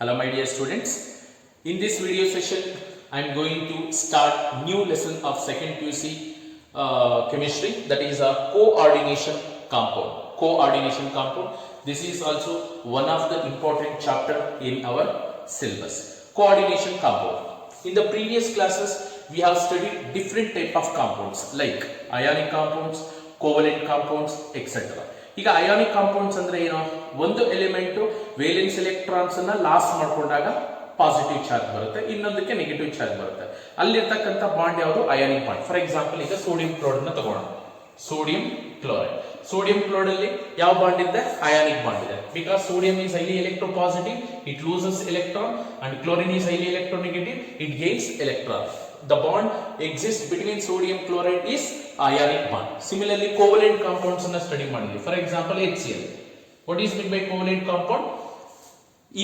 Hello my dear students, in this video session I am going to start new lesson of second PUC chemistry, that is a coordination compound. Coordination compound, this is also one of the important chapter in our syllabus. Coordination compound. In the previous classes we have studied different type of compounds like ionic compounds, covalent compounds, etc. ಈಗ ionic compounds ಅಂದ್ರೆ ಏನು? ಒಂದು element valence electrons ಅನ್ನ loss ಮಾಡ್ಕೊಂಡಾಗ positive charge ಬರುತ್ತೆ, ಇನ್ನೊಂದಕ್ಕೆ negative charge ಬರುತ್ತೆ. ಅಲ್ಲಿರ್ತಕ್ಕಂಥ ಬಾಂಡ್ ಯಾವುದು? Ionic bond. ಫಾರ್ ಎಕ್ಸಾಂಪಲ್ ಈಗ ಸೋಡಿಯಂ ಕ್ಲೋರೈಡ್ ನ ತಗೋಣ. ಸೋಡಿಯಂ ಕ್ಲೋರೈಡ್ ಅಲ್ಲಿ ಯಾವ ಬಾಂಡ್ ಇದೆ? ಅಯಾನಿಕ್ ಬಾಂಡ್ ಇದೆ. Because sodium is highly electropositive, it loses electron, and chlorine is highly electronegative, it gains electron. The bond exists between sodium chloride is ionic bond. Similarly, covalent compounds ಅನ್ನು study ಮಾಡಿದ್ವಿ. For example HCl. What is meant by covalent compound?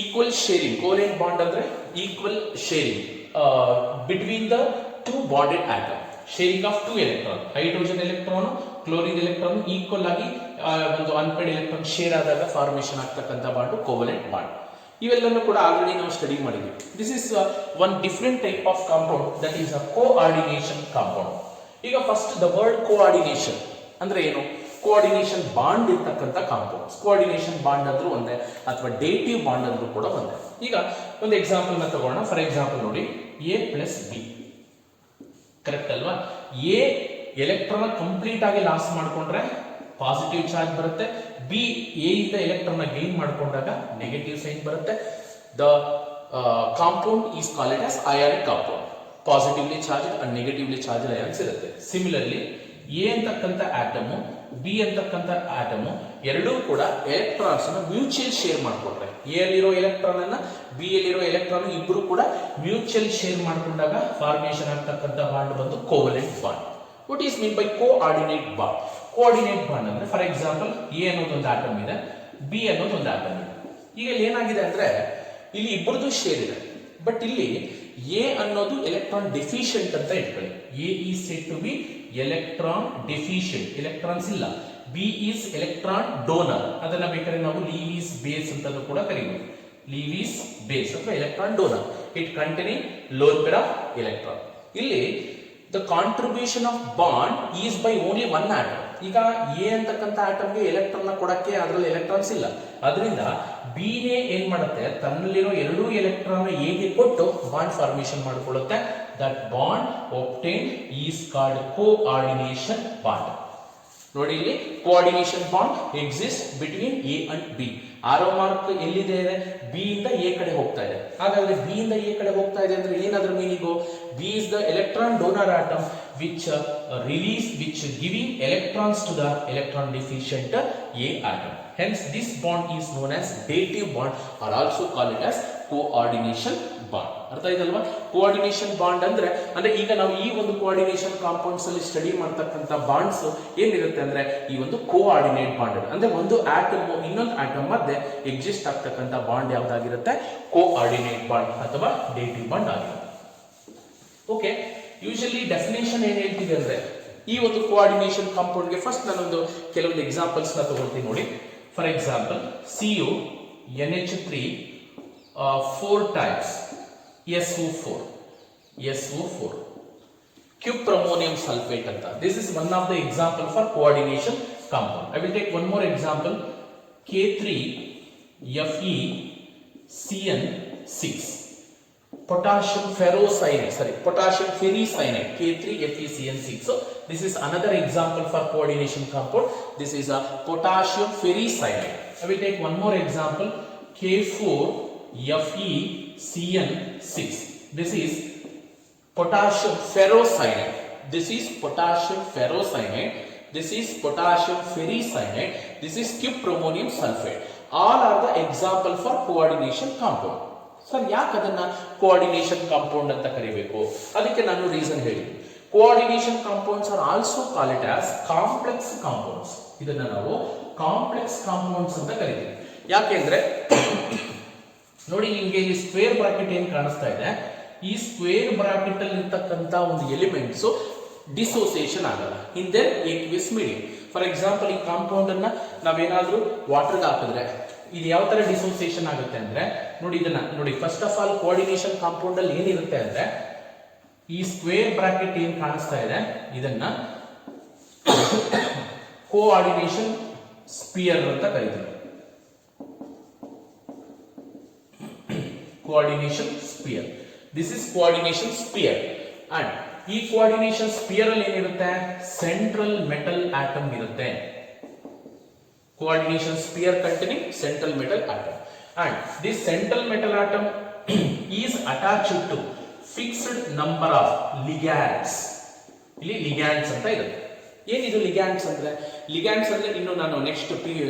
Equal sharing. Covalent bond ಅಂದ್ರೆ equal sharing between the two bonded atom. Sharing of two electron. Hydrogen electron, chlorine electron equal ಆಗಿ ಒಂದು unpaid electron share ಆದಾಗ formation ಆಗ್ತಕ್ಕಂಥ bond covalent bond. ಇವೆಲ್ಲನೂ ಕೂಡ already ನಾವು study ಮಾಡಿದ್ವಿ. This is one different type of compound, that is a coordination compound. ಈಗ first the word coordination ಅಂದ್ರೆ ಏನು? ಕೋಆರ್ಡಿನೇಷನ್ ಬಾಂಡ್ ಇರ್ತಕ್ಕಂಥ ಕಾಂಪೌಂಡ್ಸ್. ಕೋಆರ್ಡಿನೇಷನ್ ಬಾಂಡ್ ಅಂದ್ರೂ ಒಂದೇ ಅಥವಾ ಡೇಟಿವ್ ಬಾಂಡ್ ಅಂದ್ರೂ ಕೂಡ ಒಂದೇ. ಈಗ ಒಂದು ಎಕ್ಸಾಂಪಲ್ ನ ತಗೋಣ. ಫಾರ್ ಎಕ್ಸಾಂಪಲ್ ನೋಡಿ, A ಪ್ಲಸ್ ಬಿ, ಕರೆಕ್ಟ್ ಅಲ್ವಾ? ಎ ಎಲೆಕ್ಟ್ರಾನ್ ಕಂಪ್ಲೀಟ್ ಆಗಿ ಲಾಸ್ ಮಾಡ್ಕೊಂಡ್ರೆ ಪಾಸಿಟಿವ್ ಚಾರ್ಜ್ ಬರುತ್ತೆ. ಬಿ ಎ ಇಂದ ಎಲೆಕ್ಟ್ರಾನ್ ಗೈನ್ ಮಾಡ್ಕೊಂಡಾಗ ನೆಗೆಟಿವ್ ಸೈನ್ ಬರುತ್ತೆ. The compound is called as ionic compound. Positively charge and negatively charge ions ಇರುತ್ತೆ. Similarly A ಅಂತಕ್ಕಂಥ atom, B ಅಂತಕ್ಕಂಥ ಆಟಮ್ ಎರಡೂ ಕೂಡ ಎಲೆಕ್ಟ್ರಾನ್ಸ್ ಅನ್ನು ಮ್ಯೂಚುವಲ್ ಶೇರ್ ಮಾಡ್ಕೊಂಡ್ರೆ, ಎ ಅಲ್ಲಿರೋ ಎಲೆಕ್ಟ್ರಾನ್ ಅನ್ನ ಬಿ ಅಲ್ಲಿರೋ ಎಲೆಕ್ಟ್ರಾನ್ ಇಬ್ರು ಕೂಡ ಮ್ಯೂಚುವಲ್ ಶೇರ್ ಮಾಡ್ಕೊಂಡಾಗ ಫಾರ್ಮೇಷನ್ ಆಗ್ತಕ್ಕಂಥ ಬಾಂಡ್ ಬಂದು covalent bond. What is mean by coordinate bond? Coordinate bond ಅಂದ್ರೆ ಫಾರ್ ಎಕ್ಸಾಂಪಲ್ ಎ ಅನ್ನೋದೊಂದು ಆಟಮ್ ಇದೆ, ಬಿ ಅನ್ನೋದೊಂದು ಆಟಮ್ ಇದೆ. ಈಗ ಇಲ್ಲಿ ಏನಾಗಿದೆ ಅಂದ್ರೆ ಇಲ್ಲಿ ಇಬ್ಬರದು ಶೇರ್ ಇದೆ, ಬಟ್ ಇಲ್ಲಿ ಎ ಅನ್ನೋದು ಎಲೆಕ್ಟ್ರಾನ್ ಡೆಫಿಷಿಯಂಟ್ ಅಂತ ಇಟ್ಕೊಳ್ಳಿ. A is said to be electron deficient, electrons ಇಲ್ಲ. ಬಿ ಈಸ್ ಎಲೆಕ್ಟ್ರಾನ್ ಡೋನರ್, ಅದನ್ನ ಬೇಕಾದ್ರೆ ನಾವು ಲೀವೀಸ್ ಬೇಸ್ ಅಂತ ಕೂಡ ಕರೀಬಹುದು. ಲೀವೀಸ್ ಬೇಸ್ ಅಥವಾ electron donor, it containing lone pair of electron. ಇಲ್ಲಿ the contribution of bond is by only one atom. ಈಗ ಎ ಅಂತಕ್ಕಂಥ ಆಟಮ್ಗೆ ಎಲೆಕ್ಟ್ರಾನ್ ಕೊಡಕ್ಕೆ ಅದರಲ್ಲಿ ಎಲೆಕ್ಟ್ರಾನ್ಸ್ ಇಲ್ಲ, ಅದರಿಂದ ಬಿ ನೇ ಏನ್ ಮಾಡುತ್ತೆ, ತನ್ನಲ್ಲಿರೋ ಎರಡೂ ಎಲೆಕ್ಟ್ರಾನ್ ಎಗೆ ಕೊಟ್ಟು ಬಾಂಡ್ ಫಾರ್ಮೇಷನ್ ಮಾಡಿಕೊಳ್ಳುತ್ತೆ. That bond obtained is called coordination bond. ನೋಡಿ, ಇಲ್ಲಿ coordination bond exist between A and B. Arrow mark ಎಲ್ಲಿದೆ? ಬಿ ಇಂದ ಎ ಕಡೆ ಹೋಗ್ತಾ ಇದೆ. ಹಾಗಾದ್ರೆ ಬಿ ಇಂದ ಎ ಕಡೆ ಹೋಗ್ತಾ ಇದೆ ಅಂದ್ರೆ ಏನಾದ್ರೂ meaning? B is the electron donor atom which giving electrons to the electron deficient A atom. Hence this bond is known as dative bond or also call it as coordination bond. ಅರ್ಥ ಆಯ್ತಲ್ವಾ? Coordination bond ಅಂದ್ರೆ ಈಗ ನಾವು ಈ ಒಂದು coordination compounds ಅಲ್ಲಿ study ಮಾಡ್ತಕ್ಕಂಥ bonds ಏನಿರುತ್ತೆ ಅಂದ್ರೆ ಈ ಒಂದು ಕೋಆರ್ಡಿನೇಟ್ ಬಾಂಡ್ ಅಂದ್ರೆ ಒಂದು ಆಟಮ್ ಇನ್ನೊಂದು ಆಟಮ್ ಮಧ್ಯೆ ಎಕ್ಸಿಸ್ಟ್ ಆಗ್ತಕ್ಕಂಥ ಬಾಂಡ್ ಯಾವ್ದಾಗಿರುತ್ತೆ? ಕೋಆರ್ಡಿನೇಟ್ ಬಾಂಡ್ ಅಥವಾ ಡೇಟಿವ್ ಬಾಂಡ್ ಆಗಿರುತ್ತೆ. ಓಕೆ, ಯೂಶಲಿ ಡೆಫಿನೇಷನ್ ಏನ್ ಹೇಳ್ತಿದೆ ಅಂದ್ರೆ ಈ ಒಂದು ಕೋಆರ್ಡಿನೇಷನ್ ಕಾಂಪೌಂಡ್ ಗೆ ಫಸ್ಟ್ ನಾನೊಂದು ಕೆಲವೊಂದು ಎಕ್ಸಾಂಪಲ್ಸ್ ನ ತಗೊಳ್ತೀನಿ ನೋಡಿ. For example CO NH3 4 times SO4 cuproammonium sulfate anta. This is one of the example for coordination compound. I will take one more example, K3FeCN6 potassium ferricyanide, K3FeCN6. So this is another example for coordination compound. This is a potassium ferricyanide. I will take one more example, K4FeCN6. This is potassium ferrocyanide. This is potassium ferricyanide. This is cuproammonium sulfate. All are the example for coordination compound. Sir, ಯಾಕೆ ಅದನ್ನ coordination compound ಅಂತ ಕರಿಬೇಕು? ಅದಕ್ಕೆ ನಾನು reason ಹೇಳಿ. Coordination compounds are also call it as complex compounds. ಇದನ್ನ ನಾವು complex compounds ಅಂತ ಕರಿತೀವಿ. ಯಾಕೆಂದ್ರೆ ನೋಡಿ, ನಿಮ್ಗೆ ಈ ಸ್ಕ್ವೇರ್ ಬ್ರಾಕೆಟ್ ಏನ್ ಕಾಣಿಸ್ತಾ ಇದೆ, ಈ ಸ್ಕ್ವೇರ್ ಬ್ರಾಕೆಟ್ ಅಲ್ಲಿ ಇರ್ತಕ್ಕಂತ ಒಂದು ಎಲಿಮೆಂಟ್ಸ್ ಡಿಸೋಸಿಯೇಷನ್ ಆಗಲ್ಲ in their aqueous medium. For example ಈ ಕಾಂಪೌಂಡ್ ಅನ್ನ ನಾವೇನಾದ್ರೂ ವಾಟರ್ಗೆ ಹಾಕಿದ್ರೆ ಇದು ಯಾವ ತರ ಡಿಸೋಸಿಯೇಷನ್ ಆಗುತ್ತೆ ಅಂದ್ರೆ ನೋಡಿ ಇದನ್ನ ನೋಡಿ. First of all coordination compound ಅಲ್ಲಿ ಏನಿರುತ್ತೆ ಅಂದ್ರೆ ಈ ಸ್ಕ್ವೇರ್ ಬ್ರಾಕೆಟ್ ಏನ್ ಕಾಣಿಸ್ತಾ ಇದೆ ಇದನ್ನ ಕೋಆರ್ಡಿನೇಷನ್ ಸ್ಪಿಯರ್ ಅಂತ ಕರೀತೀವಿ. Coordination sphere, this is coordination sphere. And ಈ ಕೋಆರ್ಡಿನೇಷನ್ ಸ್ಪಿಯರ್ ಅಲ್ಲಿ ಏನಿರುತ್ತೆ, ಸೆಂಟ್ರಲ್ ಮೆಟಲ್ ಆಟಮ್ ಇರುತ್ತೆ. coordination sphere containing central metal atom, and this central metal atom is attached to fixed number of ligands. ಇಲ್ಲಿ ligands ಅಂತ ಇರುತ್ತೆ. ಏನಿದು ligands ಅಂದ್ರೆ? ligands ಅಂದ್ರೆ ಇನ್ನು ನಾನು ನೆಕ್ಸ್ಟ್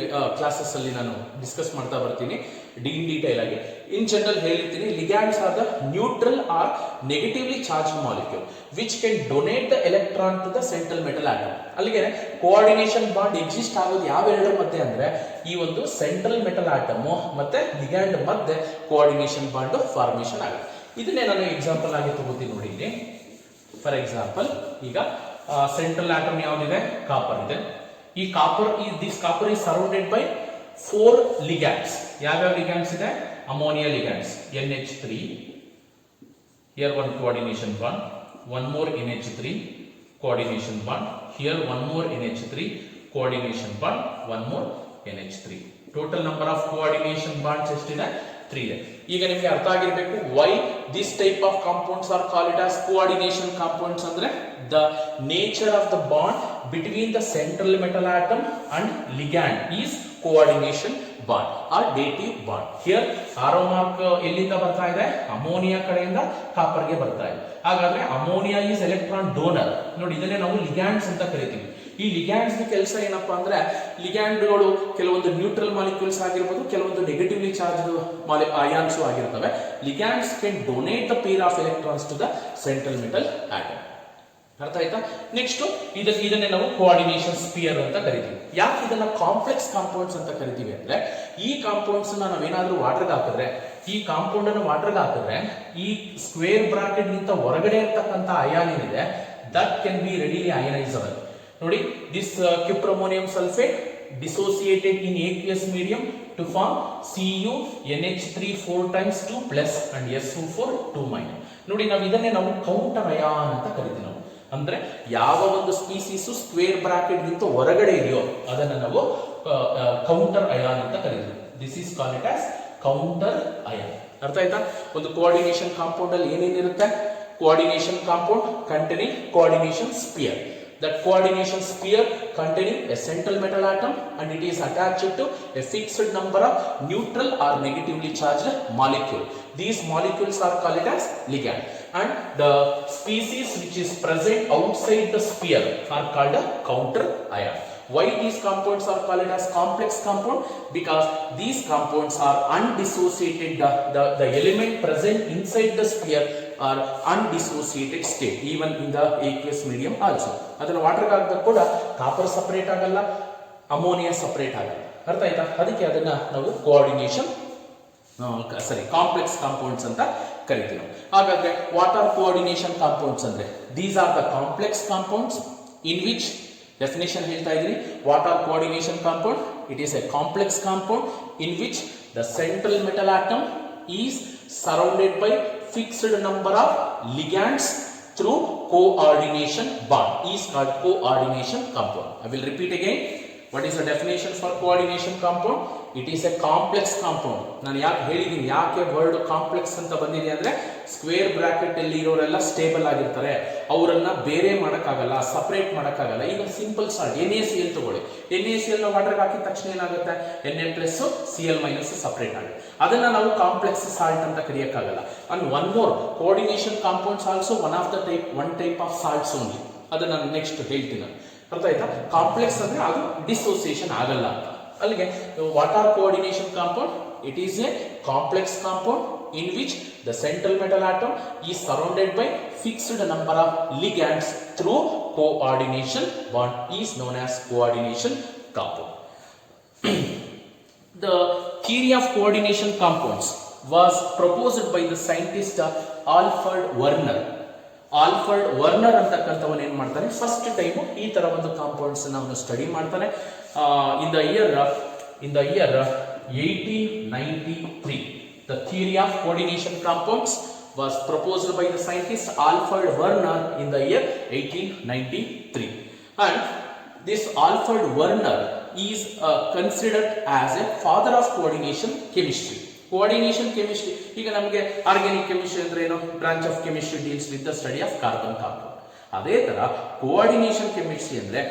ಕ್ಲಾಸಸ್ ಅಲ್ಲಿ ನಾನು ಡಿಸ್ಕಸ್ ಮಾಡ್ತಾ ಬರ್ತೀನಿ ಇನ್ ಡೀಟೇಲ್ ಆಗಿ. ಇನ್ ಜನರಲ್ ಹೇಳಿರ್ತೀನಿ, ligands are the neutral or negatively charged molecule which can donate the electron to the central metal atom. ಅಲ್ಲಿಗೆ ಕೋಆರ್ಡಿನೇಷನ್ ಬಾಂಡ್ ಎಕ್ಸಿಸ್ಟ್ ಆಗೋದು ಯಾವೆರಡರ ಮಧ್ಯೆ ಅಂದ್ರೆ ಈ ಒಂದು ಸೆಂಟ್ರಲ್ ಮೆಟಲ್ ಆಟಮ್ ಮತ್ತೆ ಲಿಗ್ಯಾಂಡ್ ಮಧ್ಯೆ ಕೋಆರ್ಡಿನೇಷನ್ ಬಾಂಡ್ ಫಾರ್ಮೇಶನ್ ಆಗುತ್ತೆ. ಇದನ್ನೇ ನಾನು ಎಕ್ಸಾಂಪಲ್ ಆಗಿ ತಗೋತೀನಿ ನೋಡಿ ಇಲ್ಲಿ. ಫಾರ್ ಎಕ್ಸಾಂಪಲ್ ಈಗ ಸೆಂಟ್ರಲ್ ಆಟಮ್ ಯಾವ್ದಿದೆ, ಕಾಪರ್ ಇದೆ. ಈ copper this copper is surrounded by 4 ligands. ಯಾವ್ಯಾವ ligands ಇದೆ? Ammonia ligands NH3, here one coordination bond, one more NH3 coordination bond, here one more NH3 coordination bond, one more NH3. Total number of coordination bonds ಎಷ್ಟಿದೆ? 3 ಇದೆ. ಈಗ ನಿಮಗೆ ಅರ್ಥ ಆಗಿರಬೇಕು why this type of compounds are called as coordination compounds ಅಂದ್ರೆ the nature of the bond between the central metal atom and ligand is coordination bond or dative bond. Here arrow mark ಎಲ್ಲಿಂದ ಬರ್ತಾ ಇದೆ? Ammonia ಕಡೆಯಿಂದ copper ಗೆ ಬರ್ತಾ ಇದೆ. ಹಾಗಾದ್ರೆ ammonia is electron donor. ನೋಡಿ ಇದನ್ನೇ ನಾವು ligands ಅಂತ ಕರಿತೀವಿ. ಈ ಲಿಗ್ಯಾಂಡ್ಸ್ ಕೆಲಸ ಏನಪ್ಪಾ ಅಂದ್ರೆ ಲಿಗ್ಯಾಂಡ್ಗಳು ಕೆಲವೊಂದು ನ್ಯೂಟ್ರಲ್ ಮಾಲಿಕ್ಯೂಲ್ಸ್ ಆಗಿರಬಹುದು, ಕೆಲವೊಂದು ನೆಗೆಟಿವ್ಲಿ ಚಾರ್ಜ್ಡ್ ಅಯಾನ್ಸ್ ಆಗಿರ್ತವೆ. Ligands can donate the pair of electrons to the central metal atom. ಅರ್ಥ ಆಯ್ತಾ? ನೆಕ್ಸ್ಟ್ ಇದನ್ನೇ ನಾವು ಕೋಆರ್ಡಿನೇಷನ್ ಸ್ಪಿಯರ್ ಅಂತ ಕರಿತೀವಿ. ಯಾಕೆ ಇದನ್ನ ಕಾಂಪ್ಲೆಕ್ಸ್ ಕಾಂಪೌಂಡ್ಸ್ ಅಂತ ಕರಿತೀವಿ ಅಂದ್ರೆ ಈ ಕಾಂಪೌಂಡ್ಸ್ ನಾವೇನಾದ್ರೂ ವಾಟರ್ಗೆ ಹಾಕಿದ್ರೆ, ಈ ಕಾಂಪೌಂಡ್ ಅನ್ನು ವಾಟರ್ಗೆ ಹಾಕಿದ್ರೆ ಈ ಸ್ಕ್ವೇರ್ ಬ್ರಾಕೆಟ್ ಗಿಂತ ಹೊರಗಡೆ ಇರ್ತಕ್ಕಂಥ ಅಯಾನ್ ಏನಿದೆ ದಟ್ ಕ್ಯಾನ್ ಬಿ ರೆಡಿಲಿ ಅಯನೈಸಬಲ್. ನೋಡಿ, this cupramonium sulfate dissociated in aqueous medium to form CuNH3 4 times 2 plus and SO4 2 minus. ನೋಡಿ, ಇದನ್ನೇ ನಾವು ಕೌಂಟರ್ ಅಯಾನ್ ಅಂತ ಕರಿತೀವಿ. ನಾವು ಅಂದ್ರೆ ಯಾವ ಒಂದು ಸ್ಪೀಸೀಸ್ ಸ್ಕ್ವೇರ್ ಬ್ರಾಕೆಟ್ ಗಿಂತ ಹೊರಗಡೆ ಇದೆಯೋ ಅದನ್ನ ನಾವು ಕೌಂಟರ್ ಅಯಾನ್ ಅಂತ ಕರಿತೀವಿ. This is called it as counter ion. ಅರ್ಥ ಆಯ್ತಾ? ಒಂದು ಕೋಆರ್ಡಿನೇಷನ್ ಕಾಂಪೌಂಡ್ ಅಲ್ಲಿ ಏನೇನಿರುತ್ತೆ? coordination compound containing coordination sphere. That coordination sphere containing a central metal atom and it is attached to a fixed number of neutral or negatively charged molecule. These molecules are called as ligand, and the species which is present outside the sphere are called a counter ion. Why these compounds are called as complex compound? Because these compounds are undissociated. The element present inside the sphere are undissociated state even in the aqueous medium also. ಅದನ್ನ water ಹಾಕಿದಾಗ ಕೂಡ copper separate ಆಗಲ್ಲ, ammonia separate ಆಗಲ್ಲ. ಅರ್ಥ ಆಯ್ತಾ? ಅದಕ್ಕೆ ಅದನ್ನ ನಾವು ಕೋಆರ್ಡಿನೇಷನ್ ಕಾಂಪ್ಲೆಕ್ಸ್ ಕಾಂಪೌಂಡ್ಸ್ ಅಂತ ಕರಿತೀವಿ. ಹಾಗಾದ್ರೆ ವಾಟ್ ಆರ್ ಕೋಆರ್ಡಿನೇಷನ್ ಕಾಂಪೌಂಡ್ಸ್ ಅಂದ್ರೆ these are the complex compounds in which definition ಹೇಳ್ತಾ ಇದೀನಿ. what are coordination compound? It is a complex compound in which the central metal atom is surrounded by fixed number of ligands through coordination bond is called coordination compound. I will repeat again. What is the definition for coordination compound? It is a complex compound. ನಾನು ಯಾಕೆ ಹೇಳಿದೀನಿ, ಯಾಕೆ word complex ಅಂತ ಬಂದಿದೆ ಅಂದ್ರೆ square bracket ಅಲ್ಲಿ ಇರೋರೆಲ್ಲ stable ಆಗಿರ್ತಾರೆ, ಅವರನ್ನ ಬೇರೆ ಮಾಡಕ್ಕಾಗಲ್ಲ, ಸಪರೇಟ್ ಮಾಡಕ್ಕಾಗಲ್ಲ. ಈಗ ಸಿಂಪಲ್ ಸಾಲ್ಟ್ NaCl ತಗೊಳ್ಳಿ. NaCl ನ ವಾಟರ್ ಹಾಕಿದ ತಕ್ಷಣ ಏನಾಗುತ್ತೆ? Na plus Cl minus separate ಆಗುತ್ತೆ. ಅದನ್ನ ನಾವು ಕಾಂಪ್ಲೆಕ್ಸ್ ಸಾಲ್ಟ್ ಅಂತ ಕರೆಯಕ್ಕಾಗಲ್ಲ. And one more coordination compounds also one type of salts only. ಅದನ್ನ ನಾನು ನೆಕ್ಸ್ಟ್ ಹೇಳ್ತೀನಿ. ಅರ್ಥ ಆಯ್ತಾ? ಕಾಂಪ್ಲೆಕ್ಸ್ ಅಂದ್ರೆ ಅದು ಡಿಸೋಸಿಯೇಷನ್ ಆಗಲ್ಲ ಅಂತ. ಅಲ್ಲಿಗೆ what are coordination compound? It is A complex compound in which the central metal atom is surrounded by fixed number of ligands through coordination bond is known as coordination compound. The theory of coordination compounds was proposed by the scientist Alfred Werner. Alfred Werner ಅಂತಕ್ಕಂಥವನು ಏನ್ ಮಾಡ್ತಾನೆ, first time ಈ ತರ ಒಂದು compounds ಅವನು study ಮಾಡ್ತಾನೆ. In the year 1893. The theory of coordination compounds was proposed by the scientist Alfred Werner in the year 1893. And this Alfred Werner is considered as a father of coordination chemistry. Coordination chemistry, ಈಗ ನಮಗೆ organic chemistry ಅಂದ್ರೆ ಏನು, branch of chemistry deals with the study of carbon compound. ಅದೇ ತರ coordination chemistry ಅಂದ್ರೆ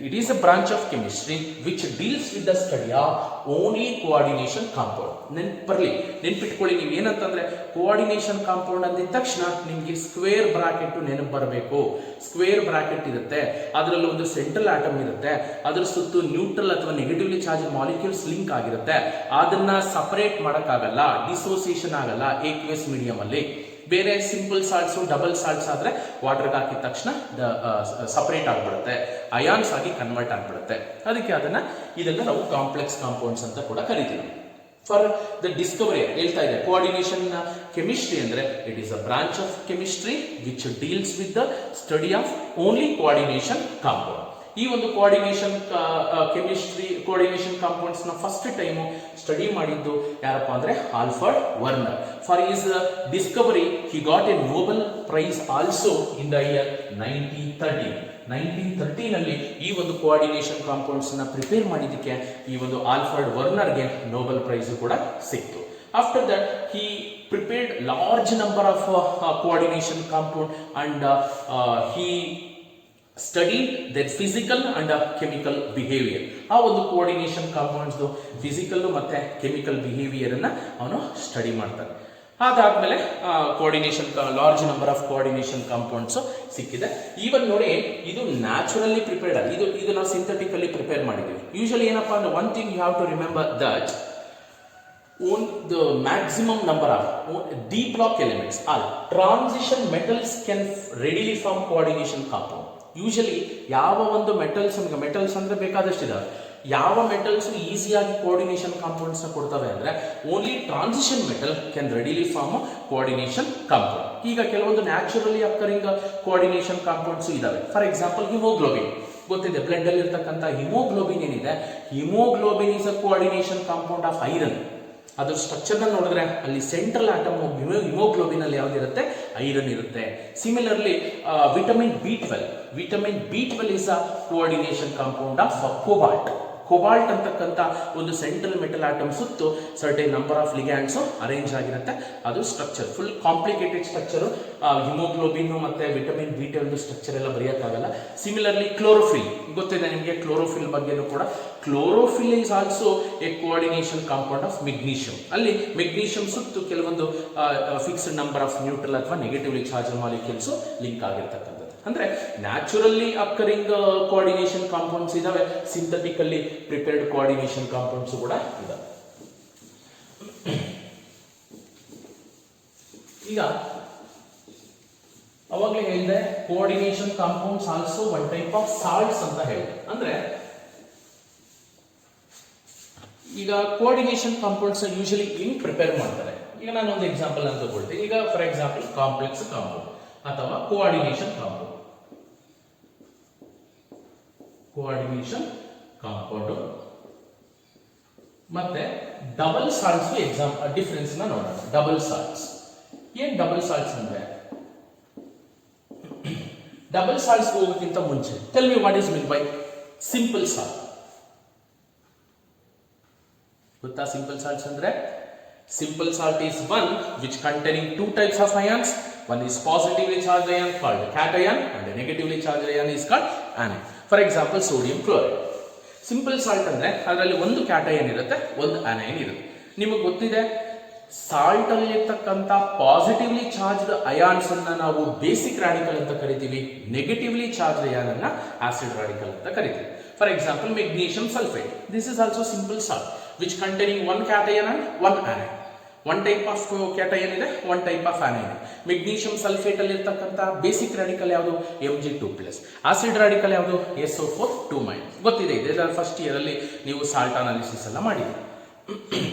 it is a branch of chemistry which deals with the study of only coordination compound. ನೆನ್ಪಿಟ್ಕೊಳ್ಳಿ, ನೀವು ಏನಂತಂದ್ರೆ ಕೋಆರ್ಡಿನೇಷನ್ ಕಾಂಪೌಂಡ್ ಅಂದಿದ ತಕ್ಷಣ ನಿಮ್ಗೆ ಸ್ಕ್ವೇರ್ ಬ್ರಾಕೆಟ್ ನೆನಪು ಬರಬೇಕು. ಸ್ಕ್ವೇರ್ ಬ್ರಾಕೆಟ್ ಇರುತ್ತೆ, ಅದರಲ್ಲಿ ಒಂದು ಸೆಂಟ್ರಲ್ ಆಟಮ್ ಇರುತ್ತೆ, ಅದರ ಸುತ್ತು ನ್ಯೂಟ್ರಲ್ ಅಥವಾ ನೆಗೆಟಿವ್ಲಿ ಚಾರ್ಜ್ ಮಾಲಿಕ್ಯೂಲ್ಸ್ ಲಿಂಕ್ ಆಗಿರುತ್ತೆ. ಅದನ್ನ ಸಪರೇಟ್ ಮಾಡಕ್ಕಾಗಲ್ಲ, ಡಿಸೋಸಿಯೇಷನ್ ಆಗಲ್ಲ ಏಕ್ವೇಸ್ ಮೀಡಿಯಂ ಅಲ್ಲಿ. ಬೇರೆ ಸಿಂಪಲ್ ಸಾಲ್ಟ್ಸ್, ಡಬಲ್ ಸಾಲ್ಟ್ಸ್ ಆದ್ರೆ ವಾಟರ್ಗೆ ಹಾಕಿದ ತಕ್ಷಣ ಸಪರೇಟ್ ಆಗ್ಬಿಡುತ್ತೆ, ಅಯಾನ್ಸ್ ಆಗಿ ಕನ್ವರ್ಟ್ ಆಗ್ಬಿಡುತ್ತೆ. ಅದಕ್ಕೆ ಇದೆಲ್ಲ ನಾವು ಕಾಂಪ್ಲೆಕ್ಸ್ ಕಾಂಪೌಂಡ್ಸ್ ಅಂತ ಕೂಡ ಕರಿತೀವಿ. ಫಾರ್ ದ ಡಿಸ್ಕವರಿ ಹೇಳ್ತಾ ಇದೆ, ಕೋಆರ್ಡಿನೇಷನ್ ಕೆಮಿಸ್ಟ್ರಿ ಅಂದ್ರೆ it is a branch of chemistry which deals with the study of only coordination compound. ಈ ಒಂದು ಕೋಆರ್ಡಿನೇಷನ್ ಕೆಮಿಸ್ಟ್ರಿ, ಕೋಆರ್ಡಿನೇಷನ್ ಕಾಂಪೌಂಡ್ಸ್ ನ ಫಸ್ಟ್ ಟೈಮ್ ಸ್ಟಡಿ ಮಾಡಿದ್ದು ಯಾರಪ್ಪ ಅಂದ್ರೆ Alfred Werner. For his Discovery he got A Nobel prize also in the year 1913. 1913 ನಲ್ಲಿ ಈ ಒಂದು coordination compounds ನ ಪ್ರಿಪೇರ್ ಮಾಡಿದ್ದಕ್ಕೆ ಈ ಒಂದು ಆಲ್ಫರ್ಡ್ ವರ್ನರ್ಗೆ ನೋಬೆಲ್ ಪ್ರೈಸ್ ಕೂಡ ಸಿಕ್ತು. After that he prepared large number of coordination compound and he studied their physical and chemical behavior. ಆ ಒಂದು ಕೋಆರ್ಡಿನೇಷನ್ ಕಾಂಪೌಂಡ್ಸ್ ಫಿಸಿಕಲ್ ಮತ್ತೆ ಕೆಮಿಕಲ್ ಬಿಹೇವಿಯರ್ ಅನ್ನ ಅವನು ಸ್ಟಡಿ ಮಾಡ್ತಾನೆ. ಅದಾದ್ಮೇಲೆ coordination large number of coordination compounds ಸಿಕ್ಕಿದೆ. ಈವನ್ ನೋಡಿ, ಇದು ನ್ಯಾಚುರಲಿ ಪ್ರಿಪೇರ್ಡ್ ಆಗಿ, ಇದು ನಾವು ಸಿಂಥೆಟಿಕಲಿ ಪ್ರಿಪೇರ್ ಮಾಡಿದ್ದೀವಿ. ಯೂಶಲಿ ಏನಪ್ಪಾ ಅಂದ್ರೆ one thing you have to remember that the maximum number of d block elements or transition metals can readily form coordination compound. Usually ಯಾವ ಒಂದು ಮೆಟಲ್ಸ್ ಅಂದ್ರೆ ಬೇಕಾದಷ್ಟಿದಾವೆ, ಯಾವ ಮೆಟಲ್ಸ್ ಈಸಿಯಾಗಿ ಕೋಆರ್ಡಿನೇಷನ್ ಕಾಂಪೌಂಡ್ಸ್ ನ ಕೊಡ್ತವೆ ಅಂದ್ರೆ only transition metal can readily form coordination compound. ಈಗ ಕೆಲವೊಂದು ನ್ಯಾಚುರಲಿ ಅಕ್ಕರಿಂಗ್ ಕೋಆರ್ಡಿನೇಷನ್ ಕಾಂಪೌಂಡ್ಸ್ ಇದಾವೆ. ಫಾರ್ ಎಕ್ಸಾಂಪಲ್ ಹಿಮೋಗ್ಲೋಬಿನ್ ಗೊತ್ತಿದೆ, ಬ್ಲಡ್ ಅಲ್ಲಿ ಇರ್ತಕ್ಕಂಥ ಹಿಮೋಗ್ಲೋಬಿನ್ ಏನಿದೆ, haemoglobin is a coordination compound of iron. ಅದ್ರ ಸ್ಟ್ರಕ್ಚರ್ ನೋಡಿದ್ರೆ ಅಲ್ಲಿ ಸೆಂಟ್ರಲ್ ಆಟಮ್ ಹಿಮೋಗ್ಲೋಬಿನ್ ಅಲ್ಲಿ ಯಾವ್ದಿರುತ್ತೆ, ಐರನ್ ಇರುತ್ತೆ. Similarly vitamin B12 is a coordination compound of cobalt ಅಂತಕ್ಕಂಥ ಒಂದು ಸೆಂಟ್ರಲ್ ಮೆಟಲ್ ಆಟಮ್ ಸುತ್ತು certain number of ligands arrange ಆಗಿರುತ್ತೆ. ಅದು structure full complicated structure. Haemoglobin ಮತ್ತೆ ವಿಟಮಿನ್ B12 ಸ್ಟ್ರಕ್ಚರ್ ಎಲ್ಲ ಬರೆಯಕ್ಕಾಗಲ್ಲ. ಸಿಮಿಲರ್ಲಿ ಕ್ಲೋರೋಫಿಲ್ ಗೊತ್ತಿದೆ ನಿಮಗೆ, ಕ್ಲೋರೋಫಿಲ್ ಬಗ್ಗೆನೂ ಕೂಡ. Chlorophyll is also A coordination compound of magnesium. ಅಲ್ಲಿ ಮೆಗ್ನೀಷಿಯಂ ಸುತ್ತು ಕೆಲವೊಂದು ಫಿಕ್ಸ್ಡ್ ನಂಬರ್ ಆಫ್ ನ್ಯೂಟ್ರಲ್ ಅಥವಾ ನೆಗೆಟಿವ್ಲಿ ಚಾರ್ಜ್ ಮಾಲಿಕ್ಯೂಲ್ಸ್ ಲಿಂಕ್ ಆಗಿರ್ತಕ್ಕಂಥದ್ದು. ಅಂದ್ರೆ ನ್ಯಾಚುರಲಿ ಅಕ್ಕರಿಂಗ್ ಕೋಆರ್ಡಿನೇಷನ್ ಕಾಂಪೌಂಡ್ಸ್ ಇದಾವೆ, ಸಿಂಥೆಟಿಕಲಿ ಪ್ರಿಪೇರ್ಡ್ ಕೋಆರ್ಡಿನೇಷನ್ ಕಾಂಪೌಂಡ್ಸ್ ಕೂಡ ಇದಾವೆ. ಈಗ ಅವಾಗಲೇ ಹೇಳಿದೆ, coordination compounds also one type of salts ಅಂತ ಹೇಳಿದೆ. ಅಂದ್ರೆ ಈಗ ಕೋಆರ್ಡಿನೇಷನ್ ಕಾಂಪೌಂಡ್ಸ್ ಯೂಶಲಿ ಹಿಂಗ್ ಪ್ರಿಪೇರ್ ಮಾಡ್ತಾರೆ. ಈಗ ನಾನು ಒಂದು ಎಕ್ಸಾಂಪಲ್ ಅಂತ ತಗೊಳ್ತೀನಿ. ಈಗ ಫಾರ್ ಎಕ್ಸಾಂಪಲ್ ಕಾಂಪ್ಲೆಕ್ಸ್ ಕಾಂಪೌಂಡ್ ಅಥವಾ ಕೋಆರ್ಡಿನೇಷನ್ ಕಾಂಪೌಂಡ್ ಮತ್ತೆ ಡಬಲ್ ಸಾಲ್ಟ್ಸ್ ಡಿಫರೆನ್ಸ್ ನೋಡೋಣ. ಡಬಲ್ ಸಾಲ್ಟ್ಸ್ ಏನ್? ಡಬಲ್ ಸಾಲ್ಟ್ಸ್ ಅಂದ್ರೆ, ಡಬಲ್ ಸಾಲ್ಟ್ಸ್ ಹೋಗೋಕ್ಕಿಂತ ಮುಂಚೆ tell me what is mean by simple salt. ಗೊತ್ತಾ ಸಿಂಪಲ್ ಸಾಲ್ಟ್ಸ್ ಅಂದ್ರೆ? Simple salt is one which containing two types of ions. One is positively charged ion called cation and a negatively charged ion is called anion. For example, sodium chloride. Simple salt ಅಂದ್ರೆ ಅದರಲ್ಲಿ ಒಂದು cation ಇರುತ್ತೆ, ಒಂದು anion ಇರುತ್ತೆ. ನಿಮಗೆ ಗೊತ್ತಿದೆ, salt ಅಲ್ಲಿ ಇರ್ತಕ್ಕಂಥ ಪಾಸಿಟಿವ್ಲಿ ಚಾರ್ಜ್ಡ್ ಅಯಾನ್ಸ್ ಅನ್ನ ನಾವು ಬೇಸಿಕ್ ರಾಡಿಕಲ್ ಅಂತ ಕರಿತೀವಿ, ನೆಗೆಟಿವ್ಲಿ ಚಾರ್ಜ್ಡ್ ಅಯಾನ್ ಅನ್ನ ಆಸಿಡ್ ರಾಡಿಕಲ್ ಅಂತ ಕರಿತೀವಿ. For example magnesium sulphate, this is also simple salt which containing one cation and one anion. One type of cation ಇದೆ, one type of anion. Magnesium sulphate ಅಲ್ಲಿ ಇರ್ತಕ್ಕಂಥ basic radical ಯಾವುದು? Mg2+. Acid radical ಯಾವುದು? SO4 2-. ಗೊತ್ತಿದೆ, ಇದೆಲ್ಲ first year ಅಲ್ಲಿ ನೀವು salt analysis ಎಲ್ಲ ಮಾಡಿದ್ದೀರಿ.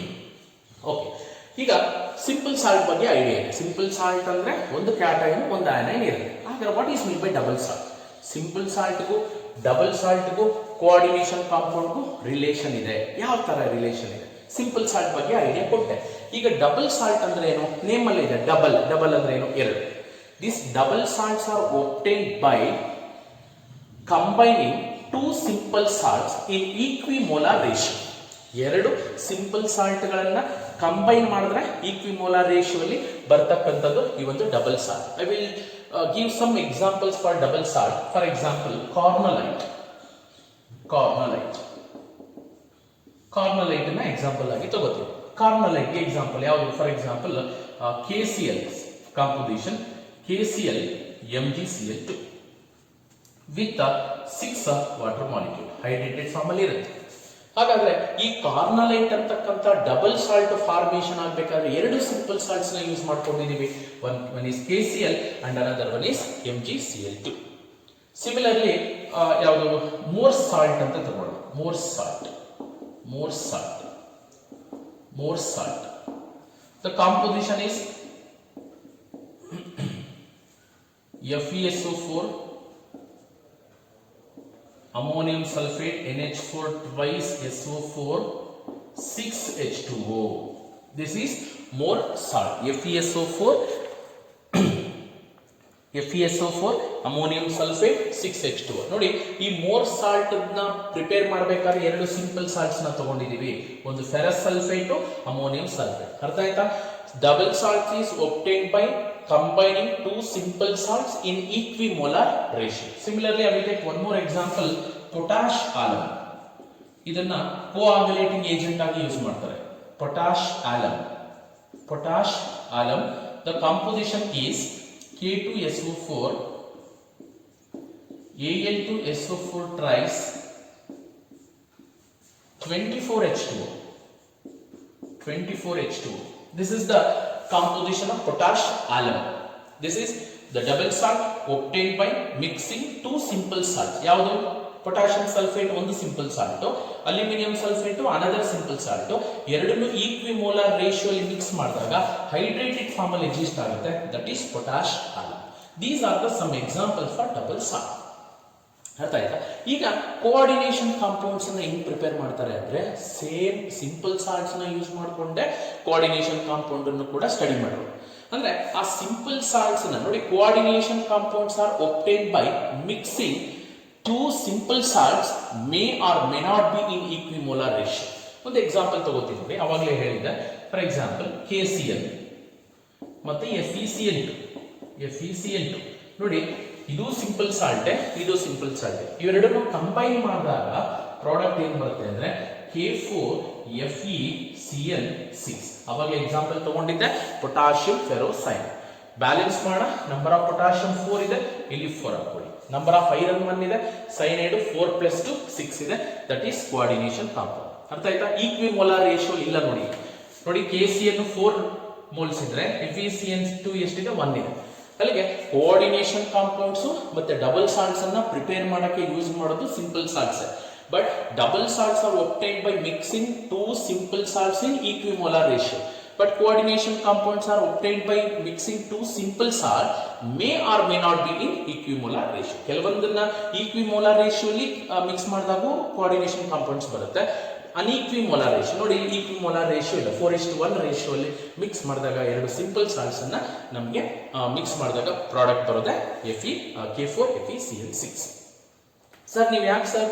ಓಕೆ, ಈಗ ಸಿಂಪಲ್ ಸಾಲ್ಟ್ ಬಗ್ಗೆ ಐಡಿಯಾ ಇದೆ. ಸಿಂಪಲ್ ಸಾಲ್ಟ್ ಅಂದ್ರೆ ಒಂದು ಕ್ಯಾಟಯನ್ ಒಂದು ಅನೈನ್ ಇರುತ್ತೆ. ಹಾಗಾದ್ರೆ what is mean by double salt? Simple ಸಾಲ್ಟ್ಗೂ ಡಬಲ್ ಸಾಲ್ಟ್ಗೂ ಕೋಆರ್ಡಿನೇಷನ್ ಕಾಂಪೌಂಡ್ಗೂ ರಿಲೇಷನ್ ಇದೆ. ಯಾವ ತರ ರಿಲೇಷನ್ ಇದೆ? ಸಿಂಪಲ್ ಸಾಲ್ಟ್ ಬಗ್ಗೆ ಐಡಿಯಾ ಕೊಟ್ಟೆ. ಈಗ ಡಬಲ್ ಸಾಲ್ಟ್ ಅಂದ್ರೆ ಏನು? ನೇಮ್ ಅಲ್ಲಿ ಇದೆ ಡಬಲ್. ಡಬಲ್ ಅಂದ್ರೆ ಏನು? ಎರಡು. This double salts are obtained by combining two simple salts in equimolar ratio. ಎರಡು ಸಿಂಪಲ್ ಸಾಲ್ಟ್ಗಳನ್ನ ಕಂಬೈನ್ ಮಾಡಿದ್ರೆ ಈಕ್ವಿಮೋಲಾರ್ ರೇಷಿಯೋ ಅಲ್ಲಿ ಬರ್ತಕ್ಕಂಥದ್ದು ಈ ಒಂದು double salt. I will give some examples for double salt. For example, carnallite ನ ಎಕ್ಸಾಂಪಲ್ ಆಗಿ ತಗೋತೀವಿ. ಕಾರ್ನಲೈಟ್ ಗೆ ಎಕ್ಸಾಂಪಲ್ ಯಾವುದು? For example KCl composition KCl MgCl2 ವಿತ್ 6 ವಾಟರ್ ಮಾಲಿಕ್ಯೂಲ್ ಹೈಡ್ರೇಟೆಡ್ ಫಾರ್ಮ್ ಅಲ್ಲಿ ಇರುತ್ತೆ. ಹಾಗಾದ್ರೆ ಈ ಕಾರ್ನಲೈಟ್ ಅಂತಕ್ಕಂಥ ಡಬಲ್ ಸಾಲ್ಟ್ ಫಾರ್ಮೇಶನ್ ಆಗಬೇಕಾದ್ರೆ ಎರಡು ಸಿಂಪಲ್ ಸಾಲ್ಟ್ಸ್ ನ ಯೂಸ್ ಮಾಡ್ಕೊಂಡಿದೀವಿ. One is KCl and another one is MgCl2. Similarly ಯಾವುದು ಮೋರ್ ಸಾಲ್ಟ್ ಅಂತ ತಗೊಳ್ಳೋಣ. Mohr salt the composition is FeSO4 ammonium sulfate NH4 twice SO4 6H2O. This is more salt. FeSO4 ammonium sulfate 6H2O. ನೋಡಿ, ಈ more salt ನ prepare ಮಾಡಬೇಕಾದ್ರೆ ಎರಡು simple salts ನ ತಗೊಂಡಿದೀವಿ. ಒಂದು ಫೆರಸ್ ಸಲ್ಫೇಟ್, ಅಮೋನಿಯಂ ಸಲ್ಫೇಟ್. ಅರ್ಥ ಆಯ್ತಾ? Double salt is obtained by combining two simple salts in equimolar ratio. Similarly, I will take one more example, potash alum. ಇದನ್ನ ಕೋಆಗುಲೇಟಿಂಗ್ ಏಜೆಂಟ್ ಆಗಿ use ಮಾಡ್ತಾರೆ. potash alum. The composition is K2SO4 Al2SO4 twice 24H2O. This is the composition of potash alum. This is the double salt obtained by mixing two simple salts. ಯಾವುದು? potassium sulfate ಒಂದು simple salt, aluminium sulphate another simple salt. ಎರಡನ್ನು ಈಕ್ವಿಮೋಲಾರ್ ratio ಅಲ್ಲಿ mix ಮಾಡಿದಾಗ hydrated form ಅಲ್ಲಿ exist ಆಗುತ್ತೆ. That is potash alum. These are the some examples for double salt. ಅರ್ಥ ಆಯ್ತಾ? ಈಗ ಕೋಆರ್ಡಿನೇಷನ್ ಕಾಂಪೌಂಡ್ಸ್ ಅನ್ನ ಹೆಂಗ್ ಪ್ರಿಪೇರ್ ಮಾಡ್ತಾರೆ ಅಂದ್ರೆ ಸೇಮ್ ಸಿಂಪಲ್ ಸಾಲ್ಟ್ಸ್ ನ ಯೂಸ್ ಮಾಡಿಕೊಂಡೆ ಕೋಆರ್ಡಿನೇಷನ್ ಕಾಂಪೌಂಡ್ ಅನ್ನು ಕೂಡ ಸ್ಟಡಿ ಮಾಡೋದು. ಅಂದ್ರೆ ಆ ಸಿಂಪಲ್ ಸಾಲ್ಟ್ಸ್ ನ ನೋಡಿ, coordination compounds are obtained by mixing two simple salts may or may not be in equimolar ratio. ಒಂದು ಎಕ್ಸಾಂಪಲ್ ತಗೋತೀನಿ ನೋಡಿ, ಅವಾಗಲೇ ಹೇಳಿದ್ದೆ. ಫಾರ್ ಎಕ್ಸಾಂಪಲ್ KCl ಮತ್ತೆ FeCl2 ನೋಡಿ, ಇದು ಸಿಂಪಲ್ ಸಾಲ್ಟ್, ಇದು ಸಿಂಪಲ್ ಸಾಲ್ಟ್. ಇವೆರಡನ್ನು ಕಂಬೈನ್ ಮಾಡಿದಾಗ ಪ್ರಾಡಕ್ಟ್ ಏನ್ ಬರುತ್ತೆ ಅಂದ್ರೆ K4FeCl6. ಅವಾಗ ಎಕ್ಸಾಂಪಲ್ ತಗೊಂಡಿದ್ದೆ ಪೊಟಾಷಿಯಂ ಫೆರೋಸೈನ್. ಬ್ಯಾಲೆನ್ಸ್ ಮಾಡ, ನಂಬರ್ ಆಫ್ ಪೊಟಾಷಿಯಂ 4 ಇದೆ, ಇಲ್ಲಿ 4 ಹಾಕೊಳ್ಳಿ. ನಂಬರ್ ಆಫ್ ಐರನ್ 1 ಇದೆ, ಸೈನೈಡ್ 4 + 2 6 ಇದೆ. That is coordination compound. ಅರ್ಥ ಆಯ್ತಾ? ಈಕ್ವಿಮೋಲಾರ್ ರೇಷಿಯೋ ಇಲ್ಲ ನೋಡಿ. KCl 4 ಮೋಲ್ಸ್ ಇದ್ರೆ FeCl2 ಎಷ್ಟಿದೆ? 1 ಇದೆ. ಅಲ್ಲಿಗೆ ಕೋಆರ್ಡಿನೇಷನ್ ಕಾಂಪೌಂಡ್ಸ್ ಮತ್ತೆ ಡಬಲ್ ಸಾಲ್ಟ್ಸ್ ಅನ್ನ ಪ್ರಿಪೇರ್ ಮಾಡಕ್ಕೆ ಯೂಸ್ ಮಾಡೋದು simple salts. But double salts R obtained by mixing two simple salts in equimolar ratio. But coordination compounds are obtained by mixing two simple salts may or may not be in equimolar ratio. ಕೆಲವೊಂದನ್ನ equimolar ratio ಅಲ್ಲಿ mix ಮಾಡಿದಾಗ coordination compounds ಬರುತ್ತೆ. Unequimolar ratio ನೋಡಿ, ಈಕ್ವಿಮೋಲಾರ್ ratio ಇಲ್ಲ, 4:1 ratio ಅಲ್ಲಿ mix ಮಾಡಿದಾಗ ಎರಡು simple salts ಅನ್ನ ನಮಗೆ ಮಿಕ್ಸ್ ಮಾಡಿದಾಗ ಪ್ರಾಡಕ್ಟ್ ಬರೋದೆ K4FeCl6. ಸರ್ ನೀವು ಯಾಕೆ ಸರ್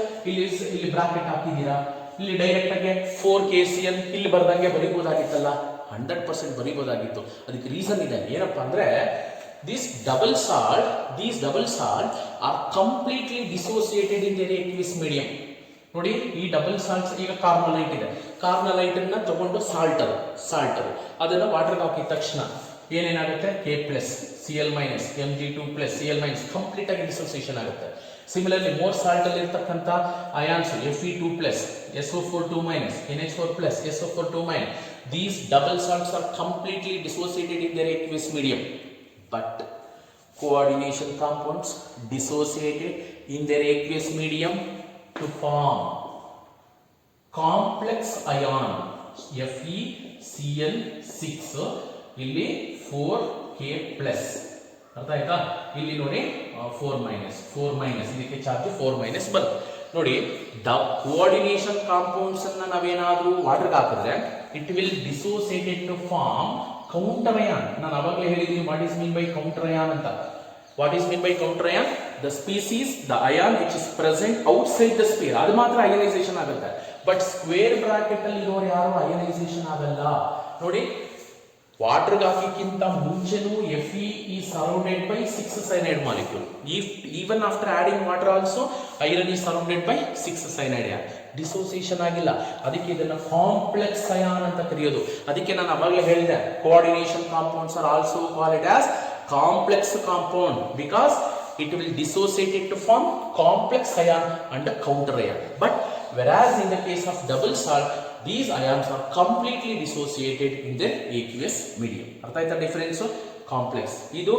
ಇಲ್ಲಿ ಬ್ರಾಕೆಟ್ ಹಾಕಿದ್ದೀರಾ? ಇಲ್ಲಿ ಡೈರೆಕ್ಟ್ ಆಗಿ 4KCl ಇಲ್ಲಿ ಬರ್ದಂಗೆ ಬರೀಬಹುದಾಗಿತ್ತಲ್ಲ? 100% ಬರೀಬಹುದಾಗಿತ್ತು. ಅದಕ್ಕೆ ರೀಸನ್ ಇದೆ. ಏನಪ್ಪಾ ಅಂದ್ರೆ these double salt are completely dissociated in their aqueous medium. ನೋಡಿ, ಈ ಡಬಲ್ ಸಾಲ್ಟ್ಸ್, ಈಗ ಕಾರ್ನಲೈಟ್ ಇದೆ, ಕಾರ್ನಲೈಟ್ ಅನ್ನ ತಗೊಂಡು ಸಾಲ್ಟ್ ಅದನ್ನ ವಾಟರ್ ಹಾಕಿದ ತಕ್ಷಣ ಏನೇನಾಗುತ್ತೆ? K+, Cl-, Mg2+, Cl- complete ಆಗಿ ಡಿಸೋಸಿಯೇಷನ್ ಆಗುತ್ತೆ. ಸಿಮಿಲರ್ಲಿ ಮೋರ್ ಸಾಲ್ಟ್ ಅಲ್ಲಿ ಇರತಕ್ಕಂತ ions Fe2+, SO4 2-, NH4+, SO4 2-. These double salts are completely dissociated in their aqueous medium. But coordination compounds dissociated in their aqueous medium to form complex ion FeCl6. ಇಲ್ಲಿ 4K+. ಅರ್ಥ ಆಯ್ತಾ? ಇಲ್ಲಿ ನೋಡಿ 4-, ಇದಕ್ಕೆ charge 4- ಬರುತ್ತೆ. ನೋಡಿ ಕೋಆರ್ಡಿನೇಷನ್ ಕಾಂಪೌಂಡ್ಸ್ ಅನ್ನ ನಾವೇನಾದ್ರೂ ವಾಟರ್ಗೆ ಹಾಕಿದ್ರೆ it will dissociated to form counter ion. ನಾನು ಅವಾಗಲೇ ಹೇಳಿದ್ದೀನಿ what is mean by counter ion ಅಂತ. What is mean by counter ion? The species the ion which is present outside the sphere, ಅದು ಮಾತ್ರ ಅಯನೈಸೇಷನ್ ಆಗುತ್ತೆ. ಬಟ್ ಸ್ಕ್ವೇರ್ ಬ್ರಾಕೆಟ್ ಅಲ್ಲಿ ಇರೋರು ಯಾರು ಅಯನೈಸೇಷನ್ ಆಗಲ್ಲ. ನೋಡಿ ವಾಟರ್ಗೆ ಹಾಕಿಕ್ಕಿಂತ ಮುಂಚೆನೂ Fe is surrounded by 6 cyanide molecule. Even after adding water also iron is surrounded by 6 cyanide ion. Dissociation ಆಗಿಲ್ಲ. ಅದಕ್ಕೆ ಇದನ್ನ ಕಾಂಪ್ಲೆಕ್ಸ್ ಅಯಾನ್ ಅಂತ ಕರೆಯೋದು. ಅದಕ್ಕೆ ನಾನು ಅವಾಗಲೇ ಹೇಳಿದೆ coordination compounds are also called as complex compound because it will dissociate it to form complex ion and a counter ion. But whereas in the case of double salt, these ions are completely dissociated in their aqueous medium. ಅರ್ಥ ಆಯ್ತಾ difference? Complex ಇದು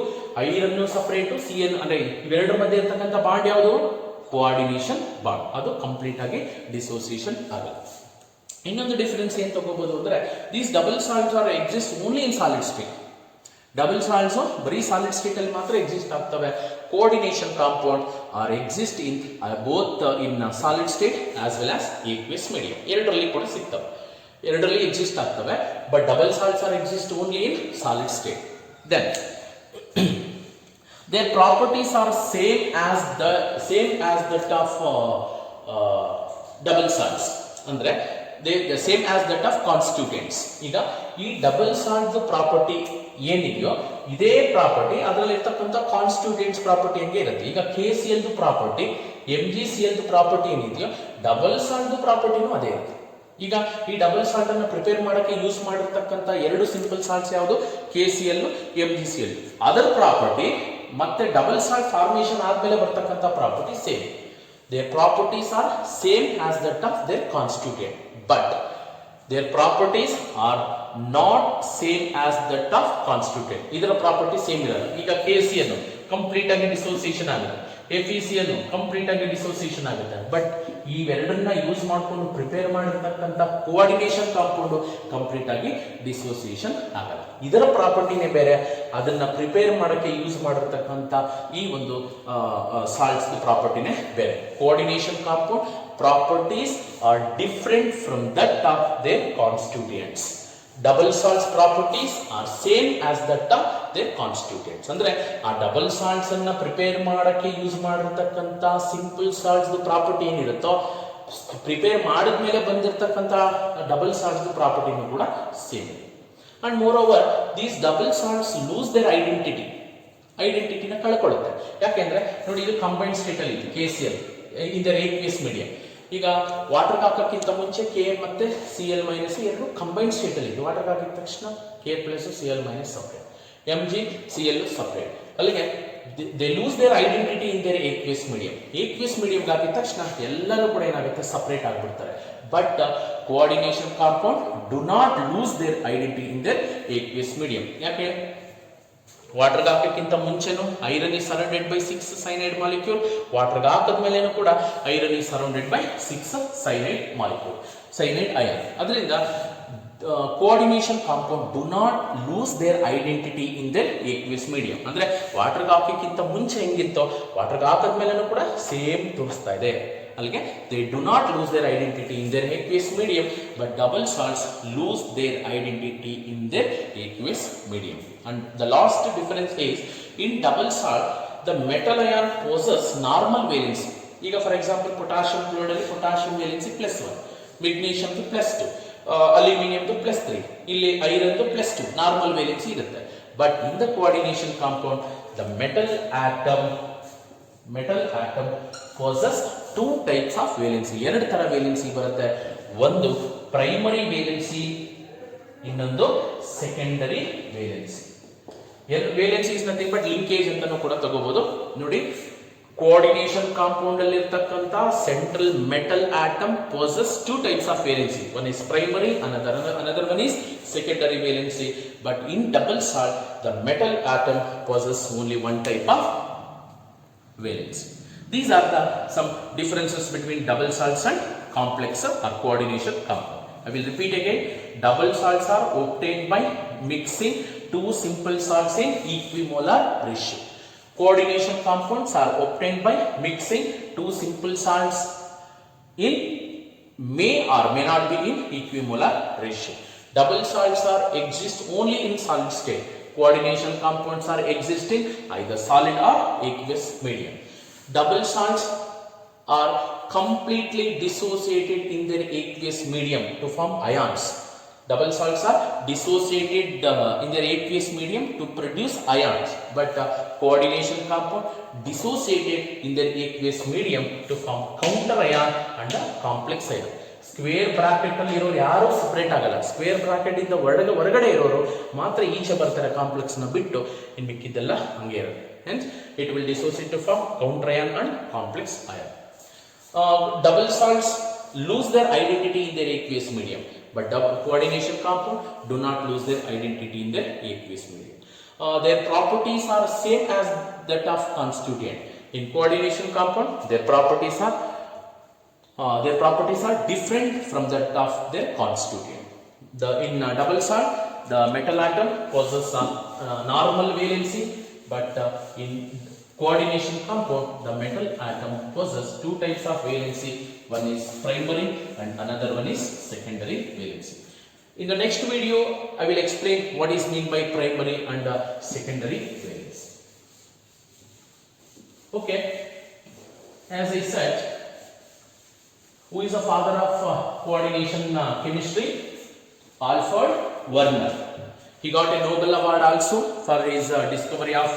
iron separate, CN ಅಂದ್ರೆ ಇವೆರಡರ ಮಧ್ಯೆ ಇರತಕ್ಕಂತ bond ಯಾವುದು? Coordination bond. ಅದು complete ಆಗಿ ಡಿಸೋಸಿಯೇಷನ್ ಆಗಲ್ಲ. ಇನ್ನೊಂದು ಡಿಫರೆನ್ಸ್ ಏನ್ ತಗೋಬಹುದು ಅಂದ್ರೆ these double salts are exist only in solid state. Double salts ಬರೀ ಸಾಲಿಡ್ ಸ್ಟೇಟ್ ಅಲ್ಲಿ ಮಾತ್ರ ಎಕ್ಸಿಸ್ಟ್ ಆಗ್ತವೆ. Coordination compound are exist in both in solid state as well as aqueous medium. ಎರಡರಲ್ಲಿ ಕೂಡ ಸಿಗ್ತವೆ, ಎರಡರಲ್ಲಿ ಎಕ್ಸಿಸ್ಟ್ ಆಗ್ತವೆ. But double salts are exist only in solid state. Then their properties are same as that of double salts. ಅಂದ್ರೆ the same as that of constituents. ಈಗ ಈ double salt property ಏನಿದೆಯೋ ಇದೇ ಪ್ರಾಪರ್ಟಿ ಅದರಲ್ಲಿ ಇರ್ತಕ್ಕಂಥ ಕಾನ್ಸ್ಟಿಟ್ಯೂಯೆಂಟ್ಸ್ ಪ್ರಾಪರ್ಟಿ ಹಂಗೆ ಇರುತ್ತೆ. ಈಗ KCl ಪ್ರಾಪರ್ಟಿ MgCl ಪ್ರಾಪರ್ಟಿ ಏನಿದೆಯೋ ಡಬಲ್ ಸಾಲ್ಟ್ ಪ್ರಾಪರ್ಟಿನೂ ಅದೇ ಇರುತ್ತೆ. ಈಗ ಈ ಡಬಲ್ ಸಾಲ್ಟ್ ಅನ್ನು ಪ್ರಿಪೇರ್ ಮಾಡಕ್ಕೆ ಯೂಸ್ ಮಾಡಿರ್ತಕ್ಕಂಥ ಎರಡು ಸಿಂಪಲ್ ಸಾಲ್ಟ್ಸ್ ಯಾವುದು? KCl, MgCl. ಅದರ ಪ್ರಾಪರ್ಟಿ ಮತ್ತೆ ಡಬಲ್ ಸಾಲ್ಟ್ ಫಾರ್ಮೇಷನ್ ಆದ್ಮೇಲೆ ಬರ್ತಕ್ಕಂಥ property same. Their properties are same as that of their constituent, but their properties are not same as that of constituent. ಇದರ property same ಇರಲ್ಲ. ಈಗ KCl complete ಆಗಿ dissociation ಆಗುತ್ತೆ, FeCl complete ಆಗಿ dissociation ಆಗುತ್ತೆ. But ಇವೆರಡನ್ನ use ಮಾಡಿಕೊಂಡು prepare ಮಾಡಿರ್ತಕ್ಕಂಥ coordination compound complete ಆಗಿ ಡಿಸೋಸಿಯೇಷನ್ ಆಗಲ್ಲ. ಇದರ ಪ್ರಾಪರ್ಟಿನೇ ಬೇರೆ, ಅದನ್ನ ಪ್ರಿಪೇರ್ ಮಾಡಕ್ಕೆ ಯೂಸ್ ಮಾಡಿರ್ತಕ್ಕಂಥ ಈ ಒಂದು ಸಾಲ್ಟ್ಸ್ ಪ್ರಾಪರ್ಟಿನೇ ಬೇರೆ. Coordination compound properties are different from that of their constituents. Double salts properties are same as that of their constituents. ಅಂದ್ರೆ ಆ ಡಬಲ್ ಸಾಲ್ಟ್ಸ್ ಅನ್ನ ಪ್ರಿಪೇರ್ ಮಾಡಕ್ಕೆ ಯೂಸ್ ಮಾಡಿರ್ತಕ್ಕಂಥ ಸಿಂಪಲ್ ಸಾಲ್ಟ್ಸ್ ಪ್ರಾಪರ್ಟಿ ಏನಿರುತ್ತೋ ಪ್ರಿಪೇರ್ ಮಾಡಿದ್ಮೇಲೆ ಬಂದಿರತಕ್ಕಂಥ ಡಬಲ್ ಸಾಲ್ಟ್ಸ್ ಪ್ರಾಪರ್ಟಿನೂ ಕೂಡ same. And moreover these double salts lose their ಐಡೆಂಟಿಟಿನ ಕಳ್ಕೊಳ್ಳುತ್ತೆ. ಯಾಕೆಂದ್ರೆ ನೋಡಿ ಇದು ಕಂಬೈನ್ಡ್ ಸ್ಟೇಟ್ ಅಲ್ಲಿ ಇದೆ KCl in their aqueous medium. ಈಗ ವಾಟರ್ ಹಾಕಕ್ಕಿಂತ ಮುಂಚೆ K ಮತ್ತೆ Cl ಮೈನಸ್ ಎರಡು ಕಂಬೈನ್ಡ್ ಸ್ಟೇಟ್ ಅಲ್ಲಿ ಇದೆ. ವಾಟರ್ ಹಾಕಿದ ತಕ್ಷಣ K plus Cl minus separate, MgCl separate. ಅಲ್ಲಿಗೆ they loose there identity in their aqueous medium. aqueous medium ಹಾಕಿದ ತಕ್ಷಣ ಎಲ್ಲರೂ ಕೂಡ ಏನಾಗುತ್ತೆ? ಸಪರೇಟ್ ಆಗ್ಬಿಡ್ತಾರೆ. But coordination compound do not lose there identity in their aqueous medium. ಯಾಕೆ? ವಾಟರ್ಗೆ ಹಾಕಕ್ಕಿಂತ ಮುಂಚೆನೂ iron is surrounded by 6 cyanide molecule. ವಾಟರ್ಗೆ ಹಾಕಿದ್ಮೇಲೆನೂ ಕೂಡ iron is surrounded by 6 cyanide ion. ಅದರಿಂದ coordination compound do not lose there identity in their aqueous medium. ಅಂದ್ರೆ ವಾಟರ್ಗೆ ಹಾಕಕ್ಕಿಂತ ಮುಂಚೆ ಹೆಂಗಿತ್ತೋ ವಾಟರ್ಗೆ ಹಾಕಿದ್ಮೇಲೆನೂ ಕೂಡ same ತೋರಿಸ್ತಾ ಇದೆ. ಅಲ್ಲಿಗೆ they do not lose their identity in their aqueous medium, but double salts lose their identity in their aqueous medium. And the last difference is in double salt the metal ion possesses normal valency. ಈಗ for example potassium chloride ಅಲ್ಲಿ potassium valency +1, magnesium +2, aluminium +3, ಇಲ್ಲಿ iron +2 normal valency ಇರುತ್ತೆ. But in the coordination compound the metal atom possesses two types of valency. ಎರಡು ತರ valency ಬರುತ್ತೆ. ಒಂದು primary valency, ಇನ್ನೊಂದು secondary valency. Valency is nothing but linkage ಅಂತಾನೂ ಕೂಡ ತಗೋಬಹುದು. ನೋಡಿ ಕೋಆರ್ಡಿನೇಷನ್ ಕಾಂಪೌಂಡ್ ಅಲ್ಲಿ ಇರತಕ್ಕಂತ central metal atom possesses two types of valency. One is primary, another one is secondary valency. But in double salt the metal atom possesses only one type of valency. These are the some differences between double salts and complex or coordination compound. I will repeat again. Double salts are obtained by mixing two simple salts in equimolar ratio. Coordination compounds are obtained by mixing two simple salts in may or may not be in equimolar ratio. Double salts are exist only in solid state. Coordination compounds are existing either solid or aqueous medium. Double salts are completely dissociated in their aqueous medium to form ions. Double salts are dissociated in their aqueous medium to produce ions, but coordination compound dissociated in their aqueous medium to form counter ion and a complex ion. Square bracket ಅಲ್ಲಿ ಇರೋರು ಯಾರು separate ಆಗಲ್ಲ. Square bracket ಇಂದ ಹೊರಗಡೆ ಇರೋರು ಮಾತ್ರ ಈಚೆ ಬರ್ತಾರೆ ಕಾಂಪ್ಲೆಕ್ಸ್ ನ ಬಿಟ್ಟು, ಇನ್ ಮಿಕ್ಕಿದ್ದೆಲ್ಲ ಹಂಗೆ ಇರುತ್ತೆ. Hence it will dissociate to form counter ion and complex ion. Double salts lose their identity in their aqueous medium, but coordination compound do not lose their identity in their aqueous medium. Their properties are same as that of constituent. In coordination compound, their properties are different from that of their constituent. In double salt, the metal atom possesses normal valency, but in coordination compound, the metal atom possesses two types of valency. One is primary and another one is secondary valency. In the next video, I will explain what is meant by primary and secondary valency. Okay, as I said, who is the father of coordination chemistry? Alfred Werner. He got a Nobel Award also for his discovery of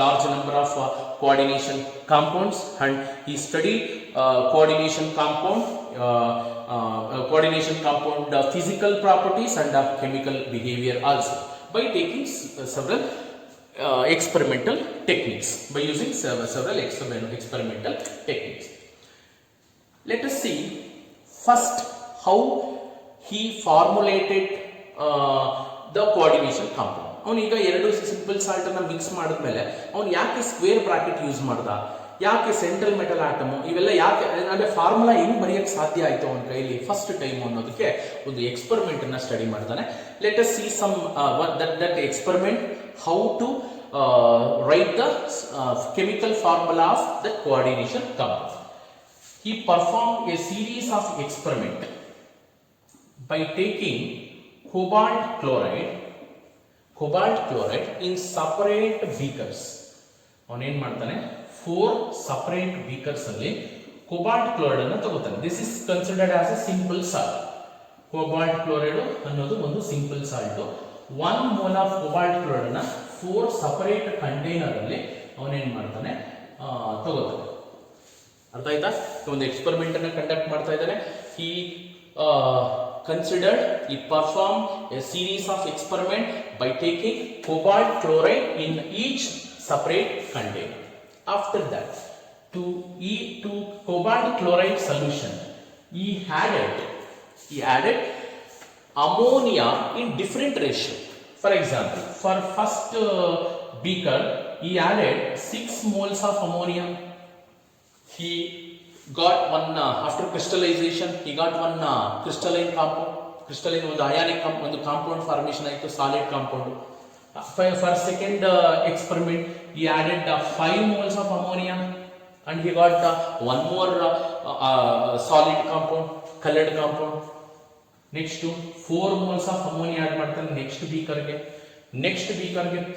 large number of coordination compounds, and he studied coordination compound physical properties and chemical behavior also by taking several experimental techniques, by using several experimental techniques. Let us see first how he formulated the coordination compound. ಅವನು ಈಗ ಎರಡು simple salt ಅನ್ನ mix ಮಾಡಿದ್ಮೇಲೆ ಅವನು ಯಾಕೆ square bracket use ಮಾಡ್ದ, ಯಾಕೆ central metal atom, ಇವೆಲ್ಲ ಯಾಕೆ ಅಂದ್ರೆ ಫಾರ್ಮುಲಾ ಹೆಂಗ್ ಬರೆಯಕ್ಕೆ ಸಾಧ್ಯ ಆಯ್ತು ಅವನ ಕೈಲಿ ಫಸ್ಟ್ ಟೈಮ್ ಅನ್ನೋದಕ್ಕೆ ಒಂದು ಎಕ್ಸ್ಪೆರಿಮೆಂಟ್ ಅನ್ನ ಸ್ಟಡಿ ಮಾಡ್ತಾನೆ. Let us see some that experiment how to write the chemical formula of the coordination compound. He performed a series of experiments by taking cobalt chloride in separate beakers. ಅವನು ಏನ್ ಮಾಡ್ತಾನೆ, 4 separate beakers ಅಲ್ಲಿ cobalt chloride ಅನ್ನು ತಗೋತಾನೆ. This is considered as a simple salt. Cobalt chloride ಅನ್ನೋದು ಒಂದು simple salt. 1 mole of cobalt chloride ಅನ್ನ 4 separate container ಅಲ್ಲಿ ಅವನೇನ್ ಮಾಡ್ತಾನೆ, ತಗೋತಾನೆ. ಅರ್ಥ ಆಯ್ತಾ? ಒಂದು ಎಕ್ಸ್ಪೆರಿಮೆಂಟ್ ಅನ್ನು ಕಂಡಕ್ಟ್ ಮಾಡ್ತಾ ಇದ್ದಾನೆ. He performed a series of experiment by taking cobalt chloride in each separate container. After that, to cobalt chloride solution, he added ammonia in different ratio. For example, for first beaker, he added 6 moles of ammonia. He got one after crystallization, he got one crystalline compound. Crystalline ಒಂದು ionic ಒಂದು compound formation ಆಯಿತು, solid compound. For second experiment, he added 5 moles of ammonia and he got one more solid compound, colored compound. Next to 4 moles of ammonia add ಮಾಡ್ತಾನೆ next beaker ಗೆ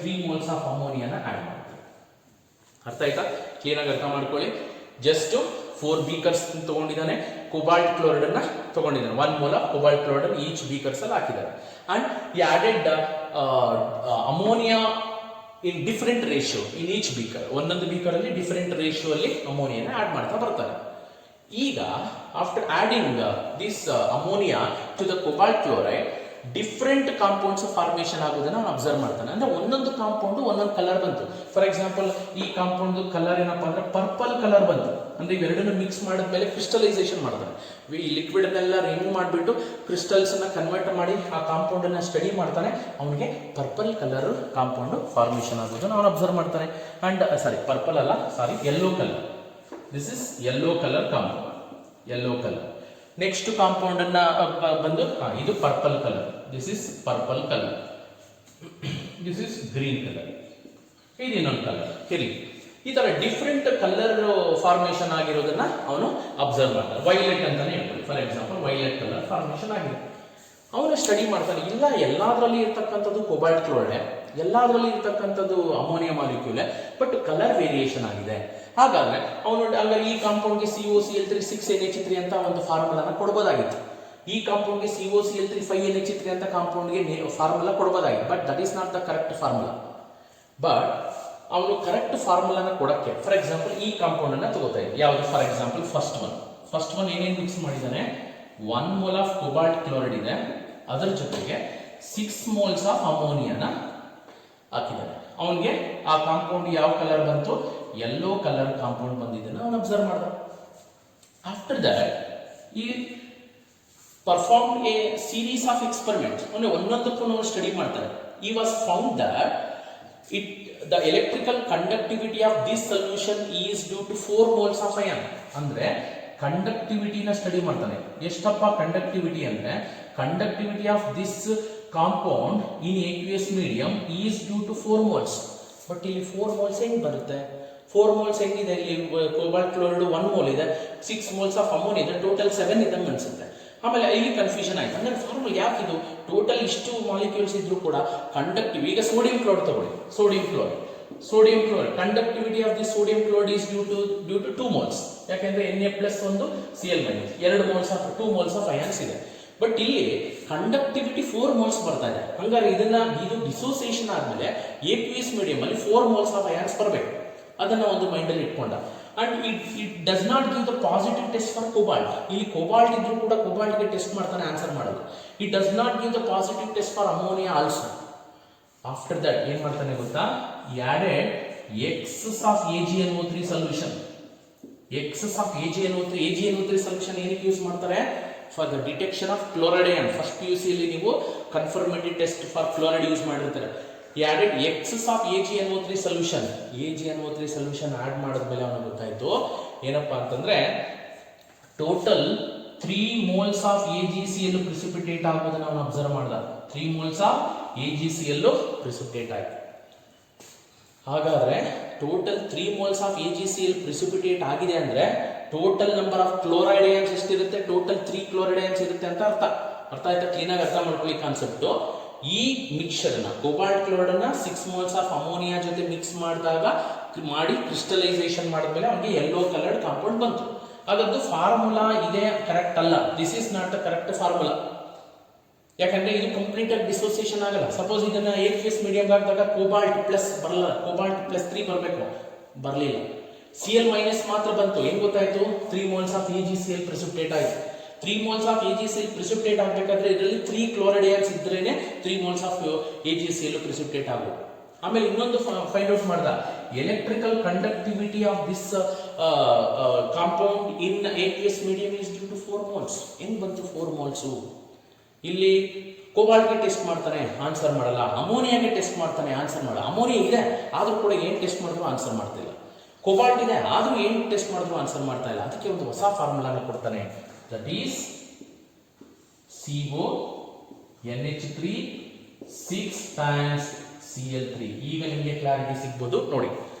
3 moles of ammonia ನ add ಮಾಡ್ತಾನೆ. ಅರ್ಥ ಆಯ್ತಾ? Clear ಆಗಿ ಅರ್ಥ ಮಾಡ್ಕೊಳ್ಳಿ. Just 4 beakers ತಗೊಂಡಿದ್ದಾನೆ, cobalt chloride ಅನ್ನ ತಗೊಂಡಿದ್ದಾನೆ, 1 mole of cobalt chloride each beakers ಅಲ್ಲಿ ಹಾಕಿದ್ದಾರೆ. And he added ammonia in different ratio in each beaker. ಒಂದೊಂದು beaker ಅಲ್ಲಿ different ratio ಅಲ್ಲಿ ammonia ನ ಆಡ್ ಮಾಡ್ತಾ ಬರ್ತಾರೆ. ಈಗ after adding this ammonia to the cobalt chloride, different compounds formation ಆಗೋದನ್ನ ಅವನು ಅಬ್ಸರ್ವ್ ಮಾಡ್ತಾನೆ. ಅಂದ್ರೆ ಒಂದೊಂದು ಕಾಂಪೌಂಡ್ ಒಂದೊಂದು ಕಲರ್ ಬಂತು. ಫಾರ್ ಎಕ್ಸಾಂಪಲ್, ಈ ಕಾಂಪೌಂಡ್ ಕಲರ್ ಏನಪ್ಪಾ ಅಂದ್ರೆ ಪರ್ಪಲ್ ಕಲರ್ ಬಂತು. ಅಂದ್ರೆ ಇವೆರಡನ್ನು ಮಿಕ್ಸ್ ಮಾಡಿದ್ಮೇಲೆ ಕ್ರಿಸ್ಟಲೈಸೇಷನ್ ಮಾಡ್ತಾನೆ. ಈ ಲಿಕ್ವಿಡ್ ಅನ್ನೆಲ್ಲ ರಿಮೂವ್ ಮಾಡಿಬಿಟ್ಟು ಕ್ರಿಸ್ಟಲ್ಸ್ ಅನ್ನ ಕನ್ವರ್ಟ್ ಮಾಡಿ ಆ ಕಾಂಪೌಂಡ್ ಅನ್ನ ಸ್ಟಡಿ ಮಾಡ್ತಾನೆ. ಅವನಿಗೆ ಪರ್ಪಲ್ ಕಲರ್ ಕಾಂಪೌಂಡ್ ಫಾರ್ಮೇಶನ್ ಆಗೋದನ್ನ ಅವನು ಅಬ್ಸರ್ವ್ ಮಾಡ್ತಾನೆ. ಅಂಡ್ ಪರ್ಪಲ್ ಅಲ್ಲ, yellow colour. This is yellow colour compound, yellow colour. Next compound ಅನ್ನ ಬಂದು ಇದು purple colour, this is purple colour, this is green colour, ಇದು ಇನ್ನೊಂದು ಕಲರ್. ಇರಲಿ, ಈ ತರ ಡಿಫ್ರೆಂಟ್ ಕಲರ್ ಫಾರ್ಮೇಶನ್ ಆಗಿರೋದನ್ನ ಅವನು ಅಬ್ಸರ್ವ್ ಮಾಡ್ತಾನೆ. ವೈಲೆಟ್ ಅಂತಾನೆ ಹೇಳ್ಬೋದು, for example violet colour formation ಆಗಿದೆ. ಅವನು ಸ್ಟಡಿ ಮಾಡ್ತಾನೆ, ಇಲ್ಲ ಎಲ್ಲಾದ್ರಲ್ಲಿ ಇರ್ತಕ್ಕಂಥದ್ದು ಕೋಬಾಲ್ಟ್ ಕ್ಲೋರೈಡ್, ಎಲ್ಲಾದ್ರಲ್ಲಿ ಇರ್ತಕ್ಕಂಥದ್ದು ammonia molecule, but colour variation ಆಗಿದೆ. ಹಾಗಾದ್ರೆ ಅವನು ಹಾಗಾದ್ರೆ ಈ ಕಾಂಪೌಂಡ್ಗೆ COCl3 6NH3 ಅಂತ ಒಂದು ಫಾರ್ಮುಲಾನ ಕೊಡಬಹುದಾಗಿತ್ತು. ಈ ಕಾಂಪೌಂಡ್ಗೆ COCl3 5NH3 ಅಂತ ಕಾಂಪೌಂಡ್ಗೆ ಫಾರ್ಮುಲಾ ಕೊಡಬಹುದಾಗಿತ್ತು. But that is not the correct formula. But ಅವನು ಕರೆಕ್ಟ್ ಫಾರ್ಮುಲಾನ ಕೊಡಕ್ಕೆ ಫಾರ್ ಎಕ್ಸಾಂಪಲ್ ಈ ಕಾಂಪೌಂಡ್ ಅನ್ನ ತಗೋತಾ ಇದ್ದ. ಯಾವುದು? ಫಾರ್ ಎಕ್ಸಾಂಪಲ್ ಫಸ್ಟ್ ಒನ್ ಏನೇನು ಮಿಕ್ಸ್ ಮಾಡಿದಾನೆ? 1 mole ಆಫ್ ಕೋಬಾಲ್ಟ್ ಕ್ಲೋರೈಡ್ ಇದೆ, ಅದರ ಜೊತೆಗೆ 6 moles ಆಫ್ ಅಮೋನಿಯಾನ ಹಾಕಿದ್ದಾನೆ. ಅವನಿಗೆ ಆ ಕಾಂಪೌಂಡ್ ಯಾವ ಕಲರ್ ಬಂತು? ಯೆಲ್ಲೋ ಕಲರ್ ಕಾಂಪೌಂಡ್ ಬಂದಿದ್ದನ್ನ ಅವನು ಅಬ್ಸರ್ವ್ ಮಾಡ್ದ. After that he perform a series of experiment. ಒಂದೊಂದಕ್ಕೂ ಸ್ಟಡಿ ಮಾಡ್ತಾರೆ. He was found that the electrical conductivity of this solution is due to 4 moles of ion. ಅಂದ್ರೆ ಕಂಡಕ್ಟಿವಿಟಿನ study ಮಾಡ್ತಾನೆ. ಎಷ್ಟಪ್ಪ conductivity ಅಂದ್ರೆ, conductivity of this compound in aqueous medium is due to 4 moles. But ಇಲ್ಲಿ 4 moles ಹೆಂಗ್ ಬರುತ್ತೆ? 4 moles ಹೆಂಗಿದೆ? ಇಲ್ಲಿ cobalt chloride 1 mole ಇದೆ, 6 moles ಆಫ್ ಅಮೋನಿಯಾ ಇದೆ, ಟೋಟಲ್ 7 ಇದಂಗೆ ಅನ್ಸುತ್ತೆ. ಆಮೇಲೆ ಇಲ್ಲಿ ಕನ್ಫ್ಯೂಷನ್ ಆಯ್ತು. ಅಂದ್ರೆ ಫಾರ್ಮುಲಾ ಯಾಕಿದು? ಟೋಟಲ್ ಇಷ್ಟು ಮಾಲಿಕ್ಯೂಲ್ಸ್ ಇದ್ರು ಕೂಡ ಕಂಡಕ್ಟಿವ್. ಈಗ ಸೋಡಿಯಂ ಕ್ಲೋರೈಡ್ ತಗೊಳ್ಳಿ, sodium chloride conductivity of the sodium chloride is due to 2 moles. ಯಾಕೆಂದ್ರೆ Na+ ಒಂದು Cl-, 2 moles of 2 moles of ions ಇದೆ. ಬಟ್ ಇಲ್ಲಿ ಕಂಡಕ್ಟಿವಿಟಿ 4 moles ಬರ್ತಾ ಇದೆ. ಹಂಗಾರೆ ಇದು ಡಿಸೋಸಿಯೇಷನ್ ಆದ್ಮೇಲೆ aqueous medium ಅಲ್ಲಿ 4 moles ಆಫ್ ಅಯಾನ್ಸ್ ಬರಬೇಕು. ಅದನ್ನ ಒಂದು ಮೈಂಡ್ ಅಲ್ಲಿ ಇಟ್ಕೊಂಡ. And it does not give the positive test for cobalt. ಇಲ್ಲಿ ಕೋಬಾಲ್ಟ್ ಇದ್ರೂ ಕೂಡ ಕೋಬಾಲ್ಟ್ಗೆ ಟೆಸ್ಟ್ ಮಾಡ್ತಾನೆ, ಆನ್ಸರ್ ಮಾಡೋದು. It does not give the positive test for ammonia also. After that ಏನ್ ಮಾಡ್ತಾನೆ ಗೊತ್ತಾ? Added excess of AgNO3 solution. Excess of AgNO3 solution ಏನಕ್ಕೆ ಯೂಸ್ ಮಾಡ್ತಾರೆ? For the detection of chloride ion. First PUC ಅಲ್ಲಿ ನೀವು confirmatory test for chloride use ಮಾಡಿರ್ತಾರೆ. added excess of AgNO3 solution. AgNO3 solution add ಮಾಡಿದ್ಮೇಲೆ ಅವನಿಗೆ ಗೊತ್ತಾಯ್ತು ಏನಪ್ಪಾ ಅಂತಂದ್ರೆ total 3 moles of AgCl precipitate ಆಗೋದನ್ನ ಅವನು ಅಬ್ಸರ್ವ್ ಮಾಡ್ದ. 3 moles ಆಫ್ AgCl ಪ್ರಿಸಿಪಿಟೇಟ್ ಆಯ್ತು. ಹಾಗಾದ್ರೆ total 3 moles of AgCl precipitate ಆಗಿದೆ ಅಂದ್ರೆ total number of chloride ions ಎಷ್ಟಿರುತ್ತೆ? ಟೋಟಲ್ 3 ಕ್ಲೋರೈಡ್ ಅಯಾನ್ಸ್ ಇರುತ್ತೆ ಅಂತ ಅರ್ಥ ಆಯ್ತಾ? ಕ್ಲೀನ್ ಆಗಿ ಅರ್ಥ ಮಾಡ್ಕೊಳ್ಳಿ ಕಾನ್ಸೆಪ್ಟ್. ಈ ಮಿಕ್ಸ್ಚರ್ ನ ಕೋಬಾಲ್ಟ್ ಕ್ಲೋರೈಡ್ ಅನ್ನ 6 moles ಆಫ್ ಅಮೋನಿಯಾ ಜೊತೆ ಮಿಕ್ಸ್ ಮಾಡಿ ಕ್ರಿಸ್ಟಲೈಸೇಷನ್ ಮಾಡಿದ್ಮೇಲೆ ಅವನಿಗೆ ಯೆಲ್ಲೋ ಕಲರ್ಡ್ ಕಾಂಪೌಂಡ್ ಬಂತು. ಹಾಗಾದ್ದು ಫಾರ್ಮುಲಾ ಇದೆ ಕರೆಕ್ಟ್ ಅಲ್ಲ. This is not the correct formula. ಯಾಕಂದ್ರೆ ಇದು ಕಂಪ್ಲೀಟ್ ಆಗಿ ಡಿಸೋಸಿಯೇಷನ್ ಆಗಲ್ಲ. ಸಪೋಸ್ ಇದನ್ನ aqueous ಮೀಡಿಯಂ ಹಾಕಿದಾಗ ಕೋಬಾಲ್ಟ್ ಪ್ಲಸ್ ಬರಲ್ಲ, ಕೋಬಾಲ್ಟ್ +3 ಬರಬೇಕು, ಬರಲಿಲ್ಲ. Cl- ಮಾತ್ರ ಬಂತು. ಹೆಂಗ್ ಗೊತ್ತಾಯ್ತು? 3 moles ಆಫ್ AgCl ಪ್ರಿಸಿಪಿಟೇಟ್ ಆಯ್ತು. 3 moles ಆಫ್ AgCl ಪ್ರಿಸಿಪಿಟೇಟ್ ಆಗಬೇಕಾದ್ರೆ ಇದರಲ್ಲಿ 3 ಕ್ಲೋರೈಡ್ ಅಯಾನ್ಸ್ ಇದ್ರೇನೆ 3 moles ಆಫ್ AgCl ಪ್ರಿಸಿಪಿಟೇಟ್ ಆಗೋದು. ಆಮೇಲೆ ಇನ್ನೊಂದು ಫೈಂಡ್ ಔಟ್ ಮಾಡ್ದ, electrical conductivity of this compound in aqueous medium is due to 4 moles. ಹೆಂಗ್ ಬಂತು 4 moles? ಇಲ್ಲಿ ಕೋಬಾಲ್ಟ್ಗೆ ಟೆಸ್ಟ್ ಮಾಡ್ತಾನೆ, ಆನ್ಸರ್ ಮಾಡಲ್ಲ. ಅಮೋನಿಯಾಗೆ ಟೆಸ್ಟ್ ಮಾಡ್ತಾನೆ, ಆನ್ಸರ್ ಮಾಡಲ್ಲ. ಅಮೋನಿಯಾ ಇದೆ ಆದ್ರೂ ಕೂಡ ಏನ್ ಟೆಸ್ಟ್ ಮಾಡಿದ್ರು ಆನ್ಸರ್ ಮಾಡ್ತಿಲ್ಲ. ಕೋಬಾಲ್ಟ್ ಇದೆ ಆದ್ರೂ ಏನ್ ಟೆಸ್ಟ್ ಮಾಡಿದ್ರು ಆನ್ಸರ್ ಮಾಡ್ತಾ ಇಲ್ಲ. ಅದಕ್ಕೆ ಒಂದು ಹೊಸ ಫಾರ್ಮುಲಾನ ಕೊಡ್ತಾನೆ. That is CONH3 6 times Cl3. ಈಗ ನಿಮಗೆ ಕ್ಲಾರಿಟಿ ಸಿಗ್ಬೋದು ನೋಡಿ.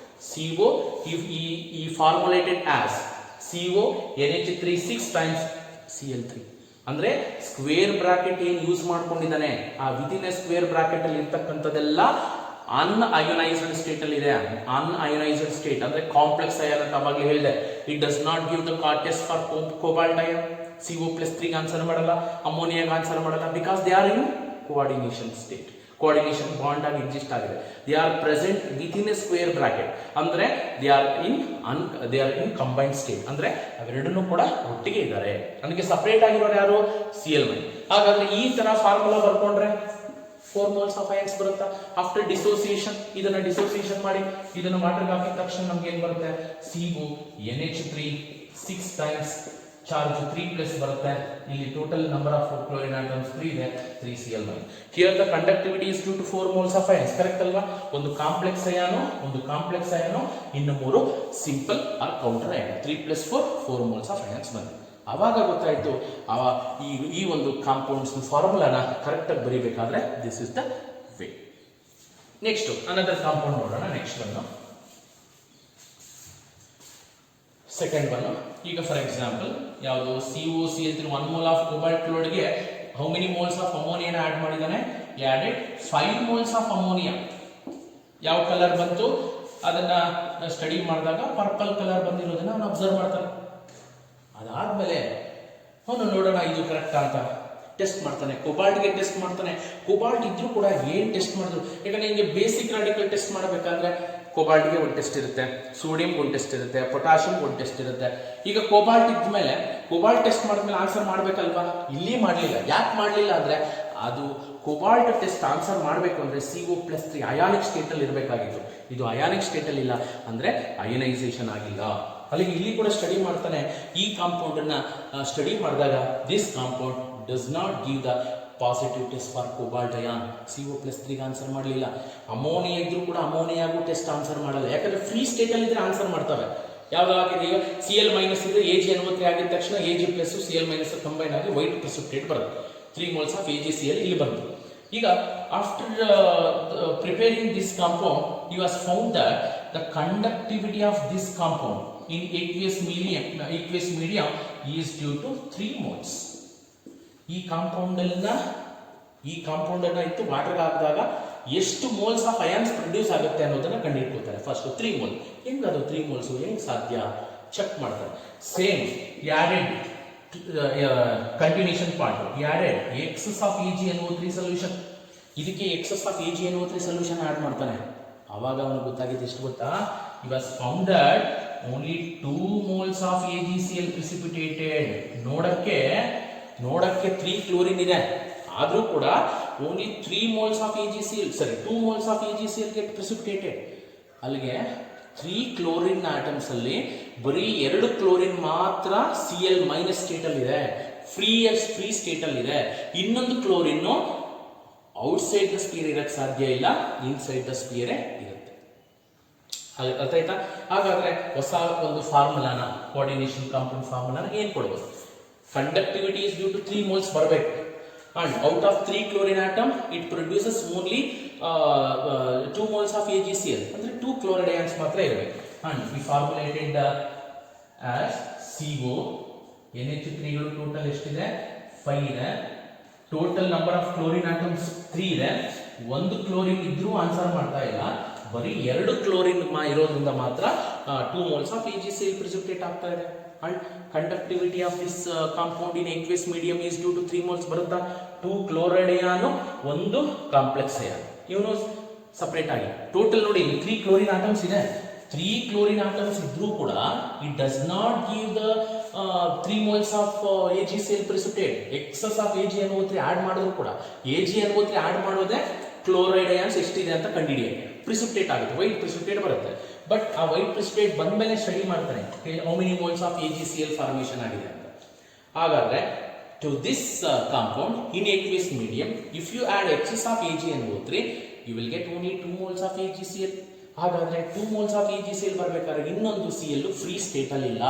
CO ಈ formulated as CONH3 6 times Cl3 ಅಂದ್ರೆ ಸ್ಕ್ವೇರ್ ಬ್ರಾಕೆಟ್ ಏನ್ ಯೂಸ್ ಮಾಡ್ಕೊಂಡಿದ್ದಾನೆ ಆ ವಿದಿನ್ ಎ ಸ್ಕ್ವೇರ್ ಬ್ರಾಕೆಟ್ ಅಲ್ಲಿ ಇರ್ತಕ್ಕಂಥದ್ದೆಲ್ಲ ಅನ್ಅಯೋನೈಸ್ಡ್ ಸ್ಟೇಟ್ ಅಲ್ಲಿ ಇದೆ. ಅನ್ಅಯೋನೈಸ್ಡ್ ಸ್ಟೇಟ್ ಅಂದ್ರೆ ಕಾಂಪ್ಲೆಕ್ಸ್ ಅಯಾನ್ ಅಂತ ಅವಾಗಲೇ ಹೇಳಿದೆ. It does not give the test for cobalt ion. CO+3 answer ಮಾಡಲ್ಲ, ಅಮೋನಿಯಾಗೆ ಆನ್ಸರ್ ಮಾಡಲ್ಲ. Because they are in coordination state. Coordination bond ಆಗಿ ಎಕ್ಸಿಸ್ಟ್ ಆಗಿದೆ. They are present within a square bracket ಅಂದ್ರೆ they are in combined state. ಅಂದ್ರೆ ಅವೆರಡನ್ನೂ ಕೂಡ ಒಟ್ಟಿಗೆ ಇದ್ದಾರೆ. ಅದಕ್ಕೆ ಸಪರೇಟ್ ಆಗಿರೋರು ಯಾರು? Cl-. ಹಾಗಾದ್ರೆ ಈ ತರ ಫಾರ್ಮುಲಾ ಬರ್ಕೊಂಡ್ರೆ 4 moles ಆಫ್ ಅಯಾನ್ಸ್ ಬರುತ್ತಾ? ಆಫ್ಟರ್ ಡಿಸೋಸಿಯೇಷನ್ ಇದನ್ನ ಡಿಸೋಸಿಯೇಷನ್ ಮಾಡಿ ಇದನ್ನ ವಾಟರ್ಗೆ ಹಾಕಿದ ತಕ್ಷಣ ನಮ್ಗೆ ಏನ್ ಬರುತ್ತೆ? CONH3 6 times ಚಾರ್ಜ್ 3+ ಬರುತ್ತೆ. ಇಲ್ಲಿ total number of chlorine atoms 3 ಇದೆ, 3 Cl-. Here the conductivity is 2 to 4 moles of ions. Correct ಅಲ್ವಾ? ಒಂದು ಕಾಂಪ್ಲೆಕ್ಸ್ ಅಯಾನು, ಇನ್ನು 3 simple or counter ion. 3+4 4 moles of ions ಬಂದಿದೆ. ಅವಾಗ ಗೊತ್ತಾಯ್ತು ಈ ಒಂದು ಕಾಂಪೌಂಡ್ಸ್ ಫಾರ್ಮುಲಾನ ಕರೆಕ್ಟ್ ಆಗಿ ಬರೀಬೇಕಾದ್ರೆ this is the way. Next another compound ನೋಡೋಣ. ನೆಕ್ಸ್ಟ್ ಒಂದು ಸೆಕೆಂಡ್ ಒನ್, ಈಗ ಫಾರ್ ಎಕ್ಸಾಂಪಲ್ ಯಾವುದು COCl3 1 mole ಆಫ್ cobalt ಕ್ಲೋರೈಡ್ಗೆ how many moles of ಅಮೋನಿಯಾನ ಆಡ್ ಮಾಡಿದಾನೆ? Added 5 moles of ammonia. ಯಾವ ಕಲರ್ ಬಂತು ಅದನ್ನ ಸ್ಟಡಿ ಮಾಡಿದಾಗ ಪರ್ಪಲ್ ಕಲರ್ ಬಂದಿರೋದನ್ನ ಅವನು ಅಬ್ಸರ್ವ್ ಮಾಡ್ತಾನೆ. ಅದಾದ್ಮೇಲೆ ಅವನು ನೋಡೋಣ ಇದು ಕರೆಕ್ಟ್ ಅಂತ ಟೆಸ್ಟ್ ಮಾಡ್ತಾನೆ, ಕೋಬಾಲ್ಟ್ಗೆ ಟೆಸ್ಟ್ ಮಾಡ್ತಾನೆ. ಕೋಬಾಲ್ಟ್ ಇದ್ರೂ ಕೂಡ ಏನ್ ಟೆಸ್ಟ್ ಮಾಡಿದ್ರು, ಯಾಕಂದ್ರೆ ಹಿಂಗೆ ಬೇಸಿಕ್ ರಾಡಿಕಲ್ ಟೆಸ್ಟ್ ಮಾಡಬೇಕಾದ್ರೆ ಕೋಬಾಲ್ಟ್ಗೆ ಒಂದು ಟೆಸ್ಟ್ ಇರುತ್ತೆ, ಸೋಡಿಯಂ ಒಂದು ಟೆಸ್ಟ್ ಇರುತ್ತೆ, ಪೊಟ್ಯಾಷಿಯಂ ಒಂದು ಟೆಸ್ಟ್ ಇರುತ್ತೆ. ಈಗ ಕೋಬಾಲ್ಟ್ ಇದ್ಮೇಲೆ ಕೋಬಾಲ್ಟ್ ಟೆಸ್ಟ್ ಮಾಡಿದ್ಮೇಲೆ ಆನ್ಸರ್ ಮಾಡ್ಬೇಕಲ್ವಾ? ಇಲ್ಲಿ ಮಾಡಲಿಲ್ಲ. ಯಾಕೆ ಮಾಡಲಿಲ್ಲ ಅಂದ್ರೆ ಅದು ಕೋಬಾಲ್ಟ್ ಟೆಸ್ಟ್ ಆನ್ಸರ್ ಮಾಡಬೇಕು ಅಂದ್ರೆ CO+3 ಅಯಾನಿಕ್ ಸ್ಟೇಟ್ ಅಲ್ಲಿ ಇರಬೇಕಾಗಿತ್ತು. ಇದು ಅಯಾನಿಕ್ ಸ್ಟೇಟ್ ಅಲ್ಲಿ ಇಲ್ಲ ಅಂದ್ರೆ ಅಯನೈಸೇಷನ್ ಆಗಿಲ್ಲ. ಅಲ್ಲಿಗೆ ಇಲ್ಲಿ ಕೂಡ ಸ್ಟಡಿ ಮಾಡ್ತಾನೆ. ಈ ಕಾಂಪೌಂಡ್ ಅನ್ನ ಸ್ಟಡಿ ಮಾಡಿದಾಗ this compound does not give the positive test for cobalt ion. CO+3 answer ಮಾಡಲಿಲ್ಲ. ಅಮೋನಿಯಾ ಇದ್ರೂ ಕೂಡ ಅಮೋನಿಯಾಗೂ ಟೆಸ್ಟ್ ಆನ್ಸರ್ ಮಾಡಲ್ಲ, ಯಾಕಂದ್ರೆ ಫ್ರೀ ಸ್ಟೇಟ್ ಅಲ್ಲಿ ಇದ್ರೆ ಆನ್ಸರ್ ಮಾಡ್ತವೆ. ಯಾವ್ದಾಗಿದೆ ಈಗ Cl- ಇದ್ರೆ AgNO3 ಆಗಿದ ತಕ್ಷಣ Ag+ Cl- ಕಂಬೈನ್ ಆಗಿ ವೈಟ್ ಪ್ರೆಸಿಪಿಟೇಟ್ ಬರುತ್ತೆ. 3 moles ಆಫ್ AgCl ಇಲ್ಲಿ ಬಂತು. ಈಗ after preparing this compound he was found that the conductivity of this compound in aqueous medium is due to 3 moles. ಈ ಕಾಂಪೌಂಡ್ ಅನ್ನ ಇತ್ತು ವಾಟರ್ ಹಾಕಿದಾಗ ಎಷ್ಟು ಮೋಲ್ಸ್ ಆಫ್ ಅಯಾನ್ಸ್ ಪ್ರೊಡ್ಯೂಸ್ ಆಗುತ್ತೆ ಅನ್ನೋದನ್ನ ಕಂಡುಹಿಡ್ಕೊತಾರೆ. First 3 moles. ಹೆಂಗದು 3 moles ಹೆಂಗ್ ಸಾಧ್ಯ ಚೆಕ್ ಮಾಡ್ತಾರೆ. Same added continuation part added excess of AgNO3 solution. ಇದಕ್ಕೆ excess of AgNO3 solution add ಮಾಡ್ತಾನೆ. ಅವಾಗ ಅವನಿಗೆ ಗೊತ್ತಾಗಿದ್ದು ಎಷ್ಟು ಗೊತ್ತಾ? he was found that only 2 moles of AgCl precipitated. ನೋಡಕ್ಕೆ 3 ಕ್ಲೋರಿನ್ ಇದೆ, ಆದ್ರೂ ಕೂಡ only 2 moles of AgCl get precipitated. ಅಲ್ಲಿಗೆ 3 ಕ್ಲೋರಿನ್ ಆಟಮ್ಸ್ ಅಲ್ಲಿ ಬರೀ 2 ಕ್ಲೋರಿನ್ ಮಾತ್ರ Cl- ಸ್ಟೇಟ್ ಅಲ್ಲಿ ಇದೆ, ಫ್ರೀ ಸ್ಟೇಟ್ ಅಲ್ಲಿ ಇದೆ. ಇನ್ನೊಂದು ಕ್ಲೋರಿನ್ ಔಟ್ಸೈಡ್ ದ ಸ್ಪಿಯರ್ ಇರಕ್ಕೆ ಸಾಧ್ಯ ಇಲ್ಲ, ಇನ್ಸೈಡ್ ದ ಸ್ಪಿಯರ್ ಇರುತ್ತೆ. ಅರ್ಥ ಆಯ್ತಾ? ಹಾಗಾದ್ರೆ ಹೊಸ ಒಂದು ಫಾರ್ಮುಲಾನ, ಕೋಆರ್ಡಿನೇಷನ್ ಕಾಂಪೌಂಡ್ ಫಾರ್ಮುಲಾನ ಏನ್ ಕೊಡ್ಬೋದು? Conductivity is due to 3 moles ಬರಬೇಕು. And out of 3 chlorine atom, it produces only 2 moles of AgCl. ಅಂದ್ರೆ 2 chloride ions ಮಾತ್ರ ಇರಬೇಕು. And we formulated as CO. NH3ಗಳು ಟೋಟಲ್ ಎಷ್ಟಿದೆ? 5 ಇದೆ. Total number of chlorine atoms 3 ಇದೆ. ಒಂದು ಕ್ಲೋರಿನ್ ಇದ್ರೂ ಆನ್ಸರ್ ಮಾಡ್ತಾ ಇಲ್ಲ, ಬರೀ 2 ಕ್ಲೋರಿನ್ ಇರೋದ್ರಿಂದ ಮಾತ್ರ 2 moles of AgCl precipitate ಆಗ್ತಾ ಇದೆ. And conductivity of this compound in aqueous medium is due to 3 moles ಬರುತ್ತಾ? 2 chloride ion, ಒಂದು ಕಾಂಪ್ಲೆಕ್ಸ್ ಅಯಾನ್. ಇವನು ಸಪರೇಟ್ ಆಗಿ ಟೋಟಲ್ ನೋಡಿ, 3 chlorine atoms ಇದೆ. 3 chlorine atoms ಇದ್ರೂ ಕೂಡ it does not give the 3 moles of AgCl precipitate. excess of AgNO3 add ಮಾಡಿದ್ರು ಕೂಡ AgNO3 ಆಡ್ ಮಾಡೋದೇ ಕ್ಲೋರೈಡ್ ಅಯಾನ್ಸ್ ಎಷ್ಟಿದೆ ಅಂತ ಕಂಡುಹಿಡಿಯಕ್ಕೆ ಪ್ರಿಸಿಪಿಟೇಟ್ ಆಗುತ್ತೆ, ವೈಟ್ ಪ್ರಿಸಿಪಿಟೇಟ್ ಬರುತ್ತೆ. ಬಟ್ ಆ ವೈಟ್ ಪ್ರಿಸಿಪಿಟೇಟ್ ಬಂದ್ಮೇಲೆ ಸ್ಟಡಿ ಮಾಡ್ತಾನೆ how many moles of AgCl formation ಆಗಿದೆ ಅಂತ. ಹಾಗಾದ್ರೆ to this compound in aqueous medium, if you add excess of AgNO3, you will get only 2 moles of AgCl. ಹಾಗಾದ್ರೆ 2 moles of AgCl ಬರ್ಬೇಕಾದ್ರೆ ಇನ್ನೊಂದು Cl free state ಅಲ್ಲಿ ಇಲ್ಲ,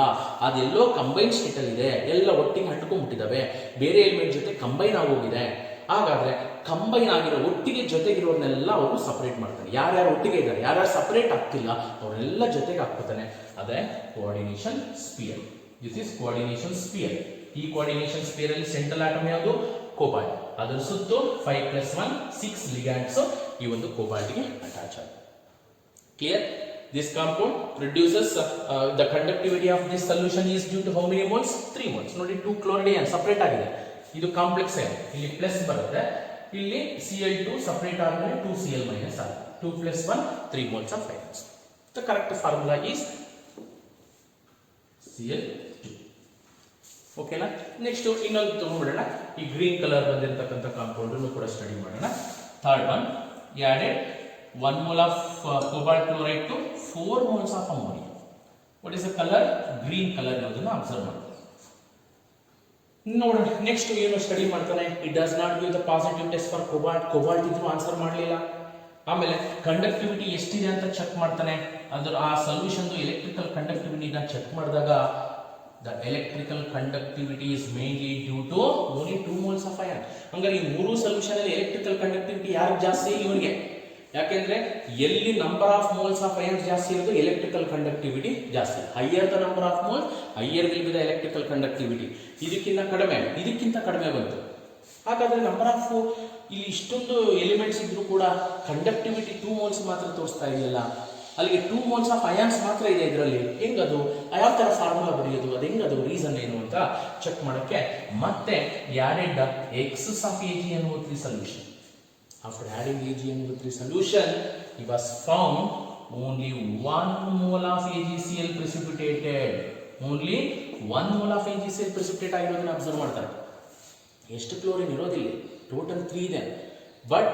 ಅದೆಲ್ಲೋ combine state ಅಲ್ಲಿ ಇದೆ. ಎಲ್ಲ ಒಟ್ಟಿಗೆ ಅಂಟ್ಕೊಂಡ್ಬಿಟ್ಟಿದಾವೆ, ಬೇರೆ ಎಲಿಮೆಂಟ್ ಜೊತೆ ಕಂಬೈನ್ ಆಗೋಗಿದೆ. ಹಾಗಾದ್ರೆ ಕಂಬೈನ್ ಆಗಿರೋ ಒಟ್ಟಿಗೆ ಜೊತೆಗಿರೋರ್ನೆಲ್ಲ ಅವರು ಸಪರೇಟ್ ಮಾಡ್ತಾನೆ. ಯಾರ್ಯಾರು ಒಟ್ಟಿಗೆ ಇದ್ದಾರೆ, ಯಾರ್ಯಾರು ಸಪರೇಟ್ ಆಗ್ತಿಲ್ಲ ಅವರೆಲ್ಲ ಜೊತೆಗೆ ಹಾಕ್ತಾನೆ. ಅದೇ coordination sphere. This is coordination sphere. ಈ ಕೋಆರ್ಡಿನೇಷನ್ ಸ್ಪಿಯರ್ ಅಲ್ಲಿ ಸೆಂಟ್ರಲ್ ಆಟಮ್ ಯಾವುದು? ಕೋಬಾಲ್ಟ್. ಅದರ ಸುತ್ತು 5+1 6 ಲಿಗ್ಯಾಂಡ್ಸ್ ಈ ಒಂದು ಕೋಬಾಲ್ಟ್ ಗೆ ಅಟ್ಯಾಚ್ ಆಗುತ್ತೆ. Clear? This compound produces the conductivity of this solution is due to how many moles? 3 moles. ನೋಡಿ 2 chloride ion ಸಪರೇಟ್ ಆಗಿದೆ, ಇದು ಕಾಂಪ್ಲೆಕ್ಸ್ ಅಯಾನ್, ಇಲ್ಲಿ ಪ್ಲಸ್ ಬರುತ್ತೆ, ಇಲ್ಲಿ Cl2 ಸಪರೇಟ್ ಆದ್ಮೇಲೆ 2Cl- ಆಗುತ್ತೆ. 2 + 1 3 moles of ions. The correct formula is Cl2. ಓಕೆನಾ? Next ಇನ್ನೊಂದು ತಗೊಂಡ್ಬಿಡೋಣ. ಈ ಗ್ರೀನ್ ಕಲರ್ ಬಂದಿರತಕ್ಕಂಥ ಕಾಂಪೌಂಡ್ ಅನ್ನು ಕೂಡ ಸ್ಟಡಿ ಮಾಡೋಣ. Third one, added 1 mole of cobalt chloride to 4 moles of ammonia. What is the color? Green color ಇರೋದನ್ನ observe ಮಾಡ್ತಾರೆ. ನೋಡೋಣ ನೆಕ್ಸ್ಟ್ ಏನು ಸ್ಟಡಿ ಮಾಡ್ತಾನೆ. It does not give the positive test for cobalt ಇದ್ರು answer ಮಾಡಲಿಲ್ಲ. ಆಮೇಲೆ conductivity ಎಷ್ಟಿದೆ ಅಂತ ಚೆಕ್ ಮಾಡ್ತಾನೆ. ಅದರ ಆ ಸೊಲ್ಯೂಷನ್ ಎಲೆಕ್ಟ್ರಿಕಲ್ ಕಂಡಕ್ಟಿವಿಟಿನ ಚೆಕ್ ಮಾಡಿದಾಗ the electrical conductivity is mainly due to only 2 moles of iron. ಹಂಗಾರೆ ಈ ಮೂರು ಸೊಲ್ಯೂಷನ್ ಅಲ್ಲಿ ಎಲೆಕ್ಟ್ರಿಕಲ್ ಕಂಡಕ್ಟಿವಿಟಿ ಯಾರು ಜಾಸ್ತಿ? ಇವನಿಗೆ ಯಾಕೆಂದ್ರೆ ಎಲ್ಲಿ number of moles of ions ಜಾಸ್ತಿ ಇರೋದು ಎಲೆಕ್ಟ್ರಿಕಲ್ ಕಂಡಕ್ಟಿವಿಟಿ ಜಾಸ್ತಿ. Higher the number of moles higher will be the electrical conductivity. ಇದಕ್ಕಿಂತ ಕಡಿಮೆ ಬಂತು. ಹಾಗಾದ್ರೆ ನಂಬರ್ ಆಫ್ ಇಲ್ಲಿ ಇಷ್ಟೊಂದು ಎಲಿಮೆಂಟ್ಸ್ ಇದ್ರೂ ಕೂಡ ಕಂಡಕ್ಟಿವಿಟಿ 2 ಮೋಲ್ಸ್ ಮಾತ್ರ ತೋರಿಸ್ತಾ ಇದೆಯಲ್ಲ, ಅಲ್ಲಿಗೆ 2 ಮೋಲ್ಸ್ ಆಫ್ ಅಯಾನ್ಸ್ ಮಾತ್ರ ಇದೆ ಇದರಲ್ಲಿ. ಹೆಂಗದು? ಯಾವ ತರ ಫಾರ್ಮುಲಾ ಬರೆಯೋದು, ಅದು ಹೆಂಗದು, ರೀಸನ್ ಏನು ಅಂತ ಚೆಕ್ ಮಾಡಕ್ಕೆ ಮತ್ತೆ added excess of AgNO3 solution. After adding AgNO3 solution, it was found only 1 mole of AgCl precipitated. Only 1 mole of AgCl precipitate ಆಗಿರೋದನ್ನ ಅಬ್ಸರ್ವ್ ಮಾಡ್ತಾರೆ. ಎಷ್ಟು ಕ್ಲೋರಿನ್ ಇರೋದಿಲ್ಲ, ಟೋಟಲ್ 3 ಇದೆ. But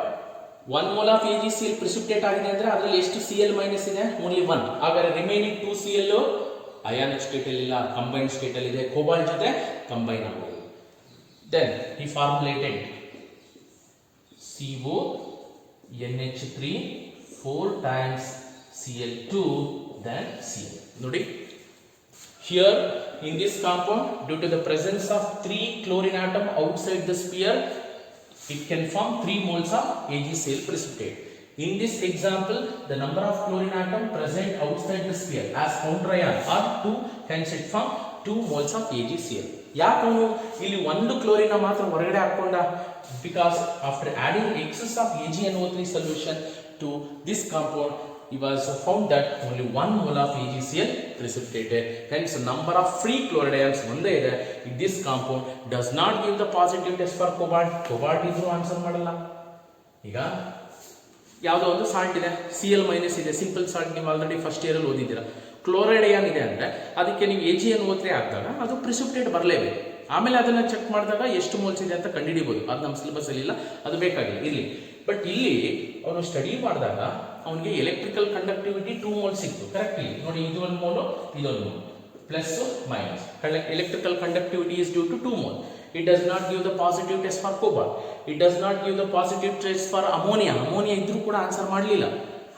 1 mole of AgCl precipitate ಆಗಿದೆ ಅಂದ್ರೆ ಅದರಲ್ಲಿ ಎಷ್ಟು Cl ಮೈನಸ್ ಇದೆ? ಓನ್ಲಿ 1. ಹಾಗಾದ್ರೆ ರಿಮೈನಿಂಗ್ 2 Cl ಅಯಾನಿಕ್ ಸ್ಟೇಟ್ ಅಲ್ಲಿ ಇಲ್ಲ, ಕಂಬೈನ್ಡ್ ಸ್ಟೇಟ್ ಅಲ್ಲಿ ಇದೆ. ಕೋಬಾಲ್ಟ್ ಜೊತೆ ಕಂಬೈನ್ ಆಗೋದು. Then he formulated CONH3 4 times Cl2 then Cl. ನೋಡಿ, here in this compound, due to the presence of 3 chlorine atom outside the sphere, it can form 3 moles of AgCl precipitate. In this example, the number of chlorine atom present outside the sphere as counter ion are 2, hence it form 2 moles of AgCl. ಯಾಕೆ ಅವನು ಇಲ್ಲಿ ಒಂದು chlorine ಮಾತ್ರ ಹೊರಗಡೆ ಹಾಕೊಂಡ? Because after adding excess of AgNO3 solution to this compound, it was found that only 1 mole of AgCl precipitated. Hence number of free chloride ions ಒಂದೇ ಇದೆ. This compound does not give the positive test for cobalt. cobalt ಇದ್ರೂ answer ಮಾಡಲ್ಲ. ಈಗ ಯಾವುದೋ ಒಂದು salt ಇದೆ, Cl minus ಇದೆ, simple salt. ನೀವು ಆಲ್ರೆಡಿ ಫಸ್ಟ್ ಇಯರ್ ಅಲ್ಲಿ ಓದಿದ್ದೀರಾ. ಕ್ಲೋರೈಡ್ ಅಯಾನ್ ಇದೆ ಅಂದ್ರೆ ಅದಕ್ಕೆ ನೀವು AgNO3 ಹಾಕಿದಾಗ ಅದು ಪ್ರಿಸಿಪಿಟೇಟ್ ಬರಲೇಬೇಕು. ಆಮೇಲೆ ಅದನ್ನ ಚೆಕ್ ಮಾಡಿದಾಗ ಎಷ್ಟು ಮೋಲ್ಸ್ ಇದೆ ಅಂತ ಕಂಡುಹಿಡಿಬಹುದು. ಅದು ನಮ್ಮ ಸಿಲೆಬಸ್ ಅಲ್ಲಿ ಇಲ್ಲ, ಅದು ಬೇಕಾಗಿಲ್ಲ ಇಲ್ಲಿ. ಬಟ್ ಇಲ್ಲಿ ಅವನು ಸ್ಟಡಿ ಮಾಡಿದಾಗ ಅವನಿಗೆ ಎಲೆಕ್ಟ್ರಿಕಲ್ ಕಂಡಕ್ಟಿವಿಟಿ 2 ಮೋಲ್ಸ್ ಸಿಕ್ತು. ಕರೆಕ್ಟ್? ಇಲ್ಲಿ ನೋಡಿ, ಇದು ಒಂದು ಮೋಲ್, ಇದೊಂದು mole, plus minus. Electrical conductivity is due to 2 mole. It does not give the positive test for cobalt. It does not give the positive test for ammonia. ammonia ಇದ್ರೂ ಕೂಡ answer ಮಾಡಲಿಲ್ಲ.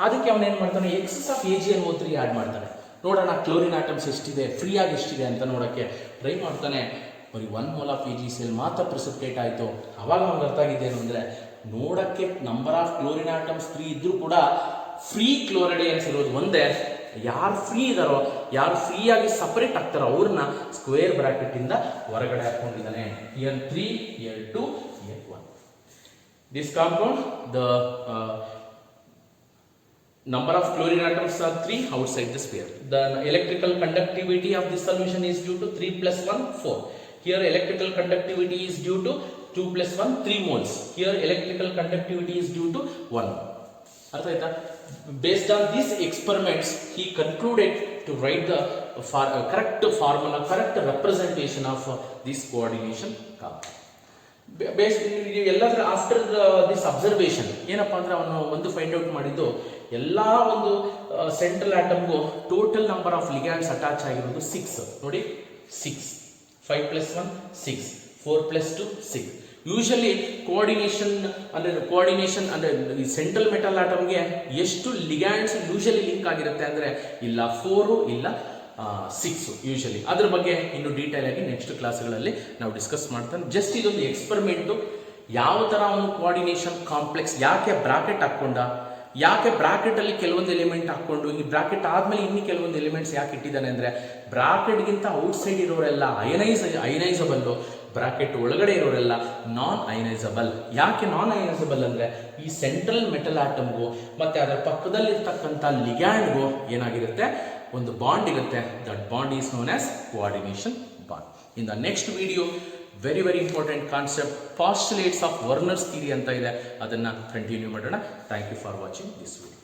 ಅದಕ್ಕೆ ಅವನು ಏನು ಮಾಡ್ತಾನೆ, ಎಕ್ಸಸ್ ಆಫ್ AgNO3 ಆಡ್ ಮಾಡ್ತಾನೆ. ನೋಡೋಣ chlorine atoms ಎಷ್ಟಿದೆ, ಫ್ರೀ ಆಗಿ ಎಷ್ಟಿದೆ ಅಂತ ನೋಡೋಕ್ಕೆ ಟ್ರೈ ಮಾಡ್ತಾನೆ. ಬರೀ 1 mole ಆಫ್ AgCl ಮಾತ್ರ ಪ್ರಿಸಿಪಿಟೇಟ್ ಆಯಿತು. ಅವಾಗ ಅವ್ನಿಗೆ ಅರ್ಥ ಆಗಿದ್ದೇನು ಅಂದರೆ, ನೋಡಕ್ಕೆ ನಂಬರ್ ಆಫ್ ಕ್ಲೋರಿನ್ ಆಟಮ್ಸ್ 3 ಇದ್ರೂ ಕೂಡ ಫ್ರೀ ಕ್ಲೋರೈಡ್ ಅಯಾನ್ಸ್ ಇರೋದು ಒಂದೇ. ಯಾರು ಫ್ರೀ ಇದಾರೋ, ಯಾರು ಫ್ರೀ ಆಗಿ ಸಪರೇಟ್ ಆಗ್ತಾರೋ ಅವ್ರನ್ನ ಸ್ಕ್ವೇರ್ ಬ್ರಾಕೆಟ್ ಇಂದ ಹೊರಗಡೆ ಹಾಕೊಂಡಿದ್ದಾನೆ. here 3, here 2, here 1. This compound, the number of chlorine atoms are 3 outside the sphere. The electrical conductivity of this solution is due to 3 plus 1, 4. Here electrical conductivity is due to 2 plus 1, 3 moles. Here electrical conductivity is due to 1. ಅರ್ಥ ಆಯ್ತಾ? Based on these experiments, he concluded to write the correct formula, correct representation of this coordination compound. ಎಲ್ಲದರ after this observation ಏನಪ್ಪಾ ಅಂದ್ರೆ ಅವನು ಒಂದು find out ಮಾಡಿದ್ದು, ಎಲ್ಲ ಒಂದು ಸೆಂಟ್ರಲ್ ಆಟಮ್ಗೂ total number of ligands attach ಆಗಿರೋದು 6. ನೋಡಿ, 6, 5 plus 1, 6, 4 plus 2, 6. ಯೂಶಲಿ ಕೋಆರ್ಡಿನೇಷನ್ ಅಂದ್ರೆ ಈ ಸೆಂಟ್ರಲ್ ಮೆಟಲ್ ಆಟಮ್ಗೆ ಎಷ್ಟು ಲಿಗ್ಯಾಂಡ್ಸ್ ಯೂಶಲಿ ಲಿಂಕ್ ಆಗಿರುತ್ತೆ ಅಂದ್ರೆ ಇಲ್ಲ 4 ಇಲ್ಲ 6 ಯೂಶಲಿ. ಅದ್ರ ಬಗ್ಗೆ ಇನ್ನು ಡೀಟೇಲ್ ಆಗಿ ನೆಕ್ಸ್ಟ್ ಕ್ಲಾಸ್ಗಳಲ್ಲಿ ನಾವು ಡಿಸ್ಕಸ್ ಮಾಡ್ತಾನೆ. ಜಸ್ಟ್ ಇದೊಂದು ಎಕ್ಸ್ಪೆರಿಮೆಂಟು, ಯಾವ ತರ ಒಂದು ಕೋಆರ್ಡಿನೇಷನ್ ಕಾಂಪ್ಲೆಕ್ಸ್, ಯಾಕೆ ಬ್ರಾಕೆಟ್ ಹಾಕೊಂಡ, ಯಾಕೆ ಬ್ರಾಕೆಟ್ ಅಲ್ಲಿ ಕೆಲವೊಂದು ಎಲಿಮೆಂಟ್ ಹಾಕೊಂಡು ಈ ಬ್ರಾಕೆಟ್ ಆದ್ಮೇಲೆ ಇನ್ನು ಕೆಲವೊಂದು ಎಲಿಮೆಂಟ್ಸ್ ಯಾಕೆ ಇಟ್ಟಿದ್ದಾನೆ ಅಂದ್ರೆ, ಬ್ರಾಕೆಟ್ಗಿಂತ ಔಟ್ಸೈಡ್ ಇರೋರೆಲ್ಲ ಅಯನೈಸಬಲ್, ಬ್ರಾಕೆಟ್ ಒಳಗಡೆ ಇರೋರೆಲ್ಲ ನಾನ್ ಅಯನೈಸಬಲ್. ಯಾಕೆ ನಾನ್ ಅಯನೈಸಬಲ್ ಅಂದ್ರೆ, ಈ ಸೆಂಟ್ರಲ್ ಮೆಟಲ್ ಆಟಮ್ಗೂ ಮತ್ತೆ ಅದರ ಪಕ್ಕದಲ್ಲಿರ್ತಕ್ಕಂಥ ಲಿಗ್ಯಾಂಡ್ಗೂ ಏನಾಗಿರುತ್ತೆ, ಒಂದು ಬಾಂಡ್ ಇರುತ್ತೆ. That bond is known as coordination bond. In the next video very important concept postulates of Werner's theory ಅಂತ ಇದೆ, ಅದನ್ನ ಕಂಟಿನ್ಯೂ ಮಾಡೋಣ. Thank you for watching this video.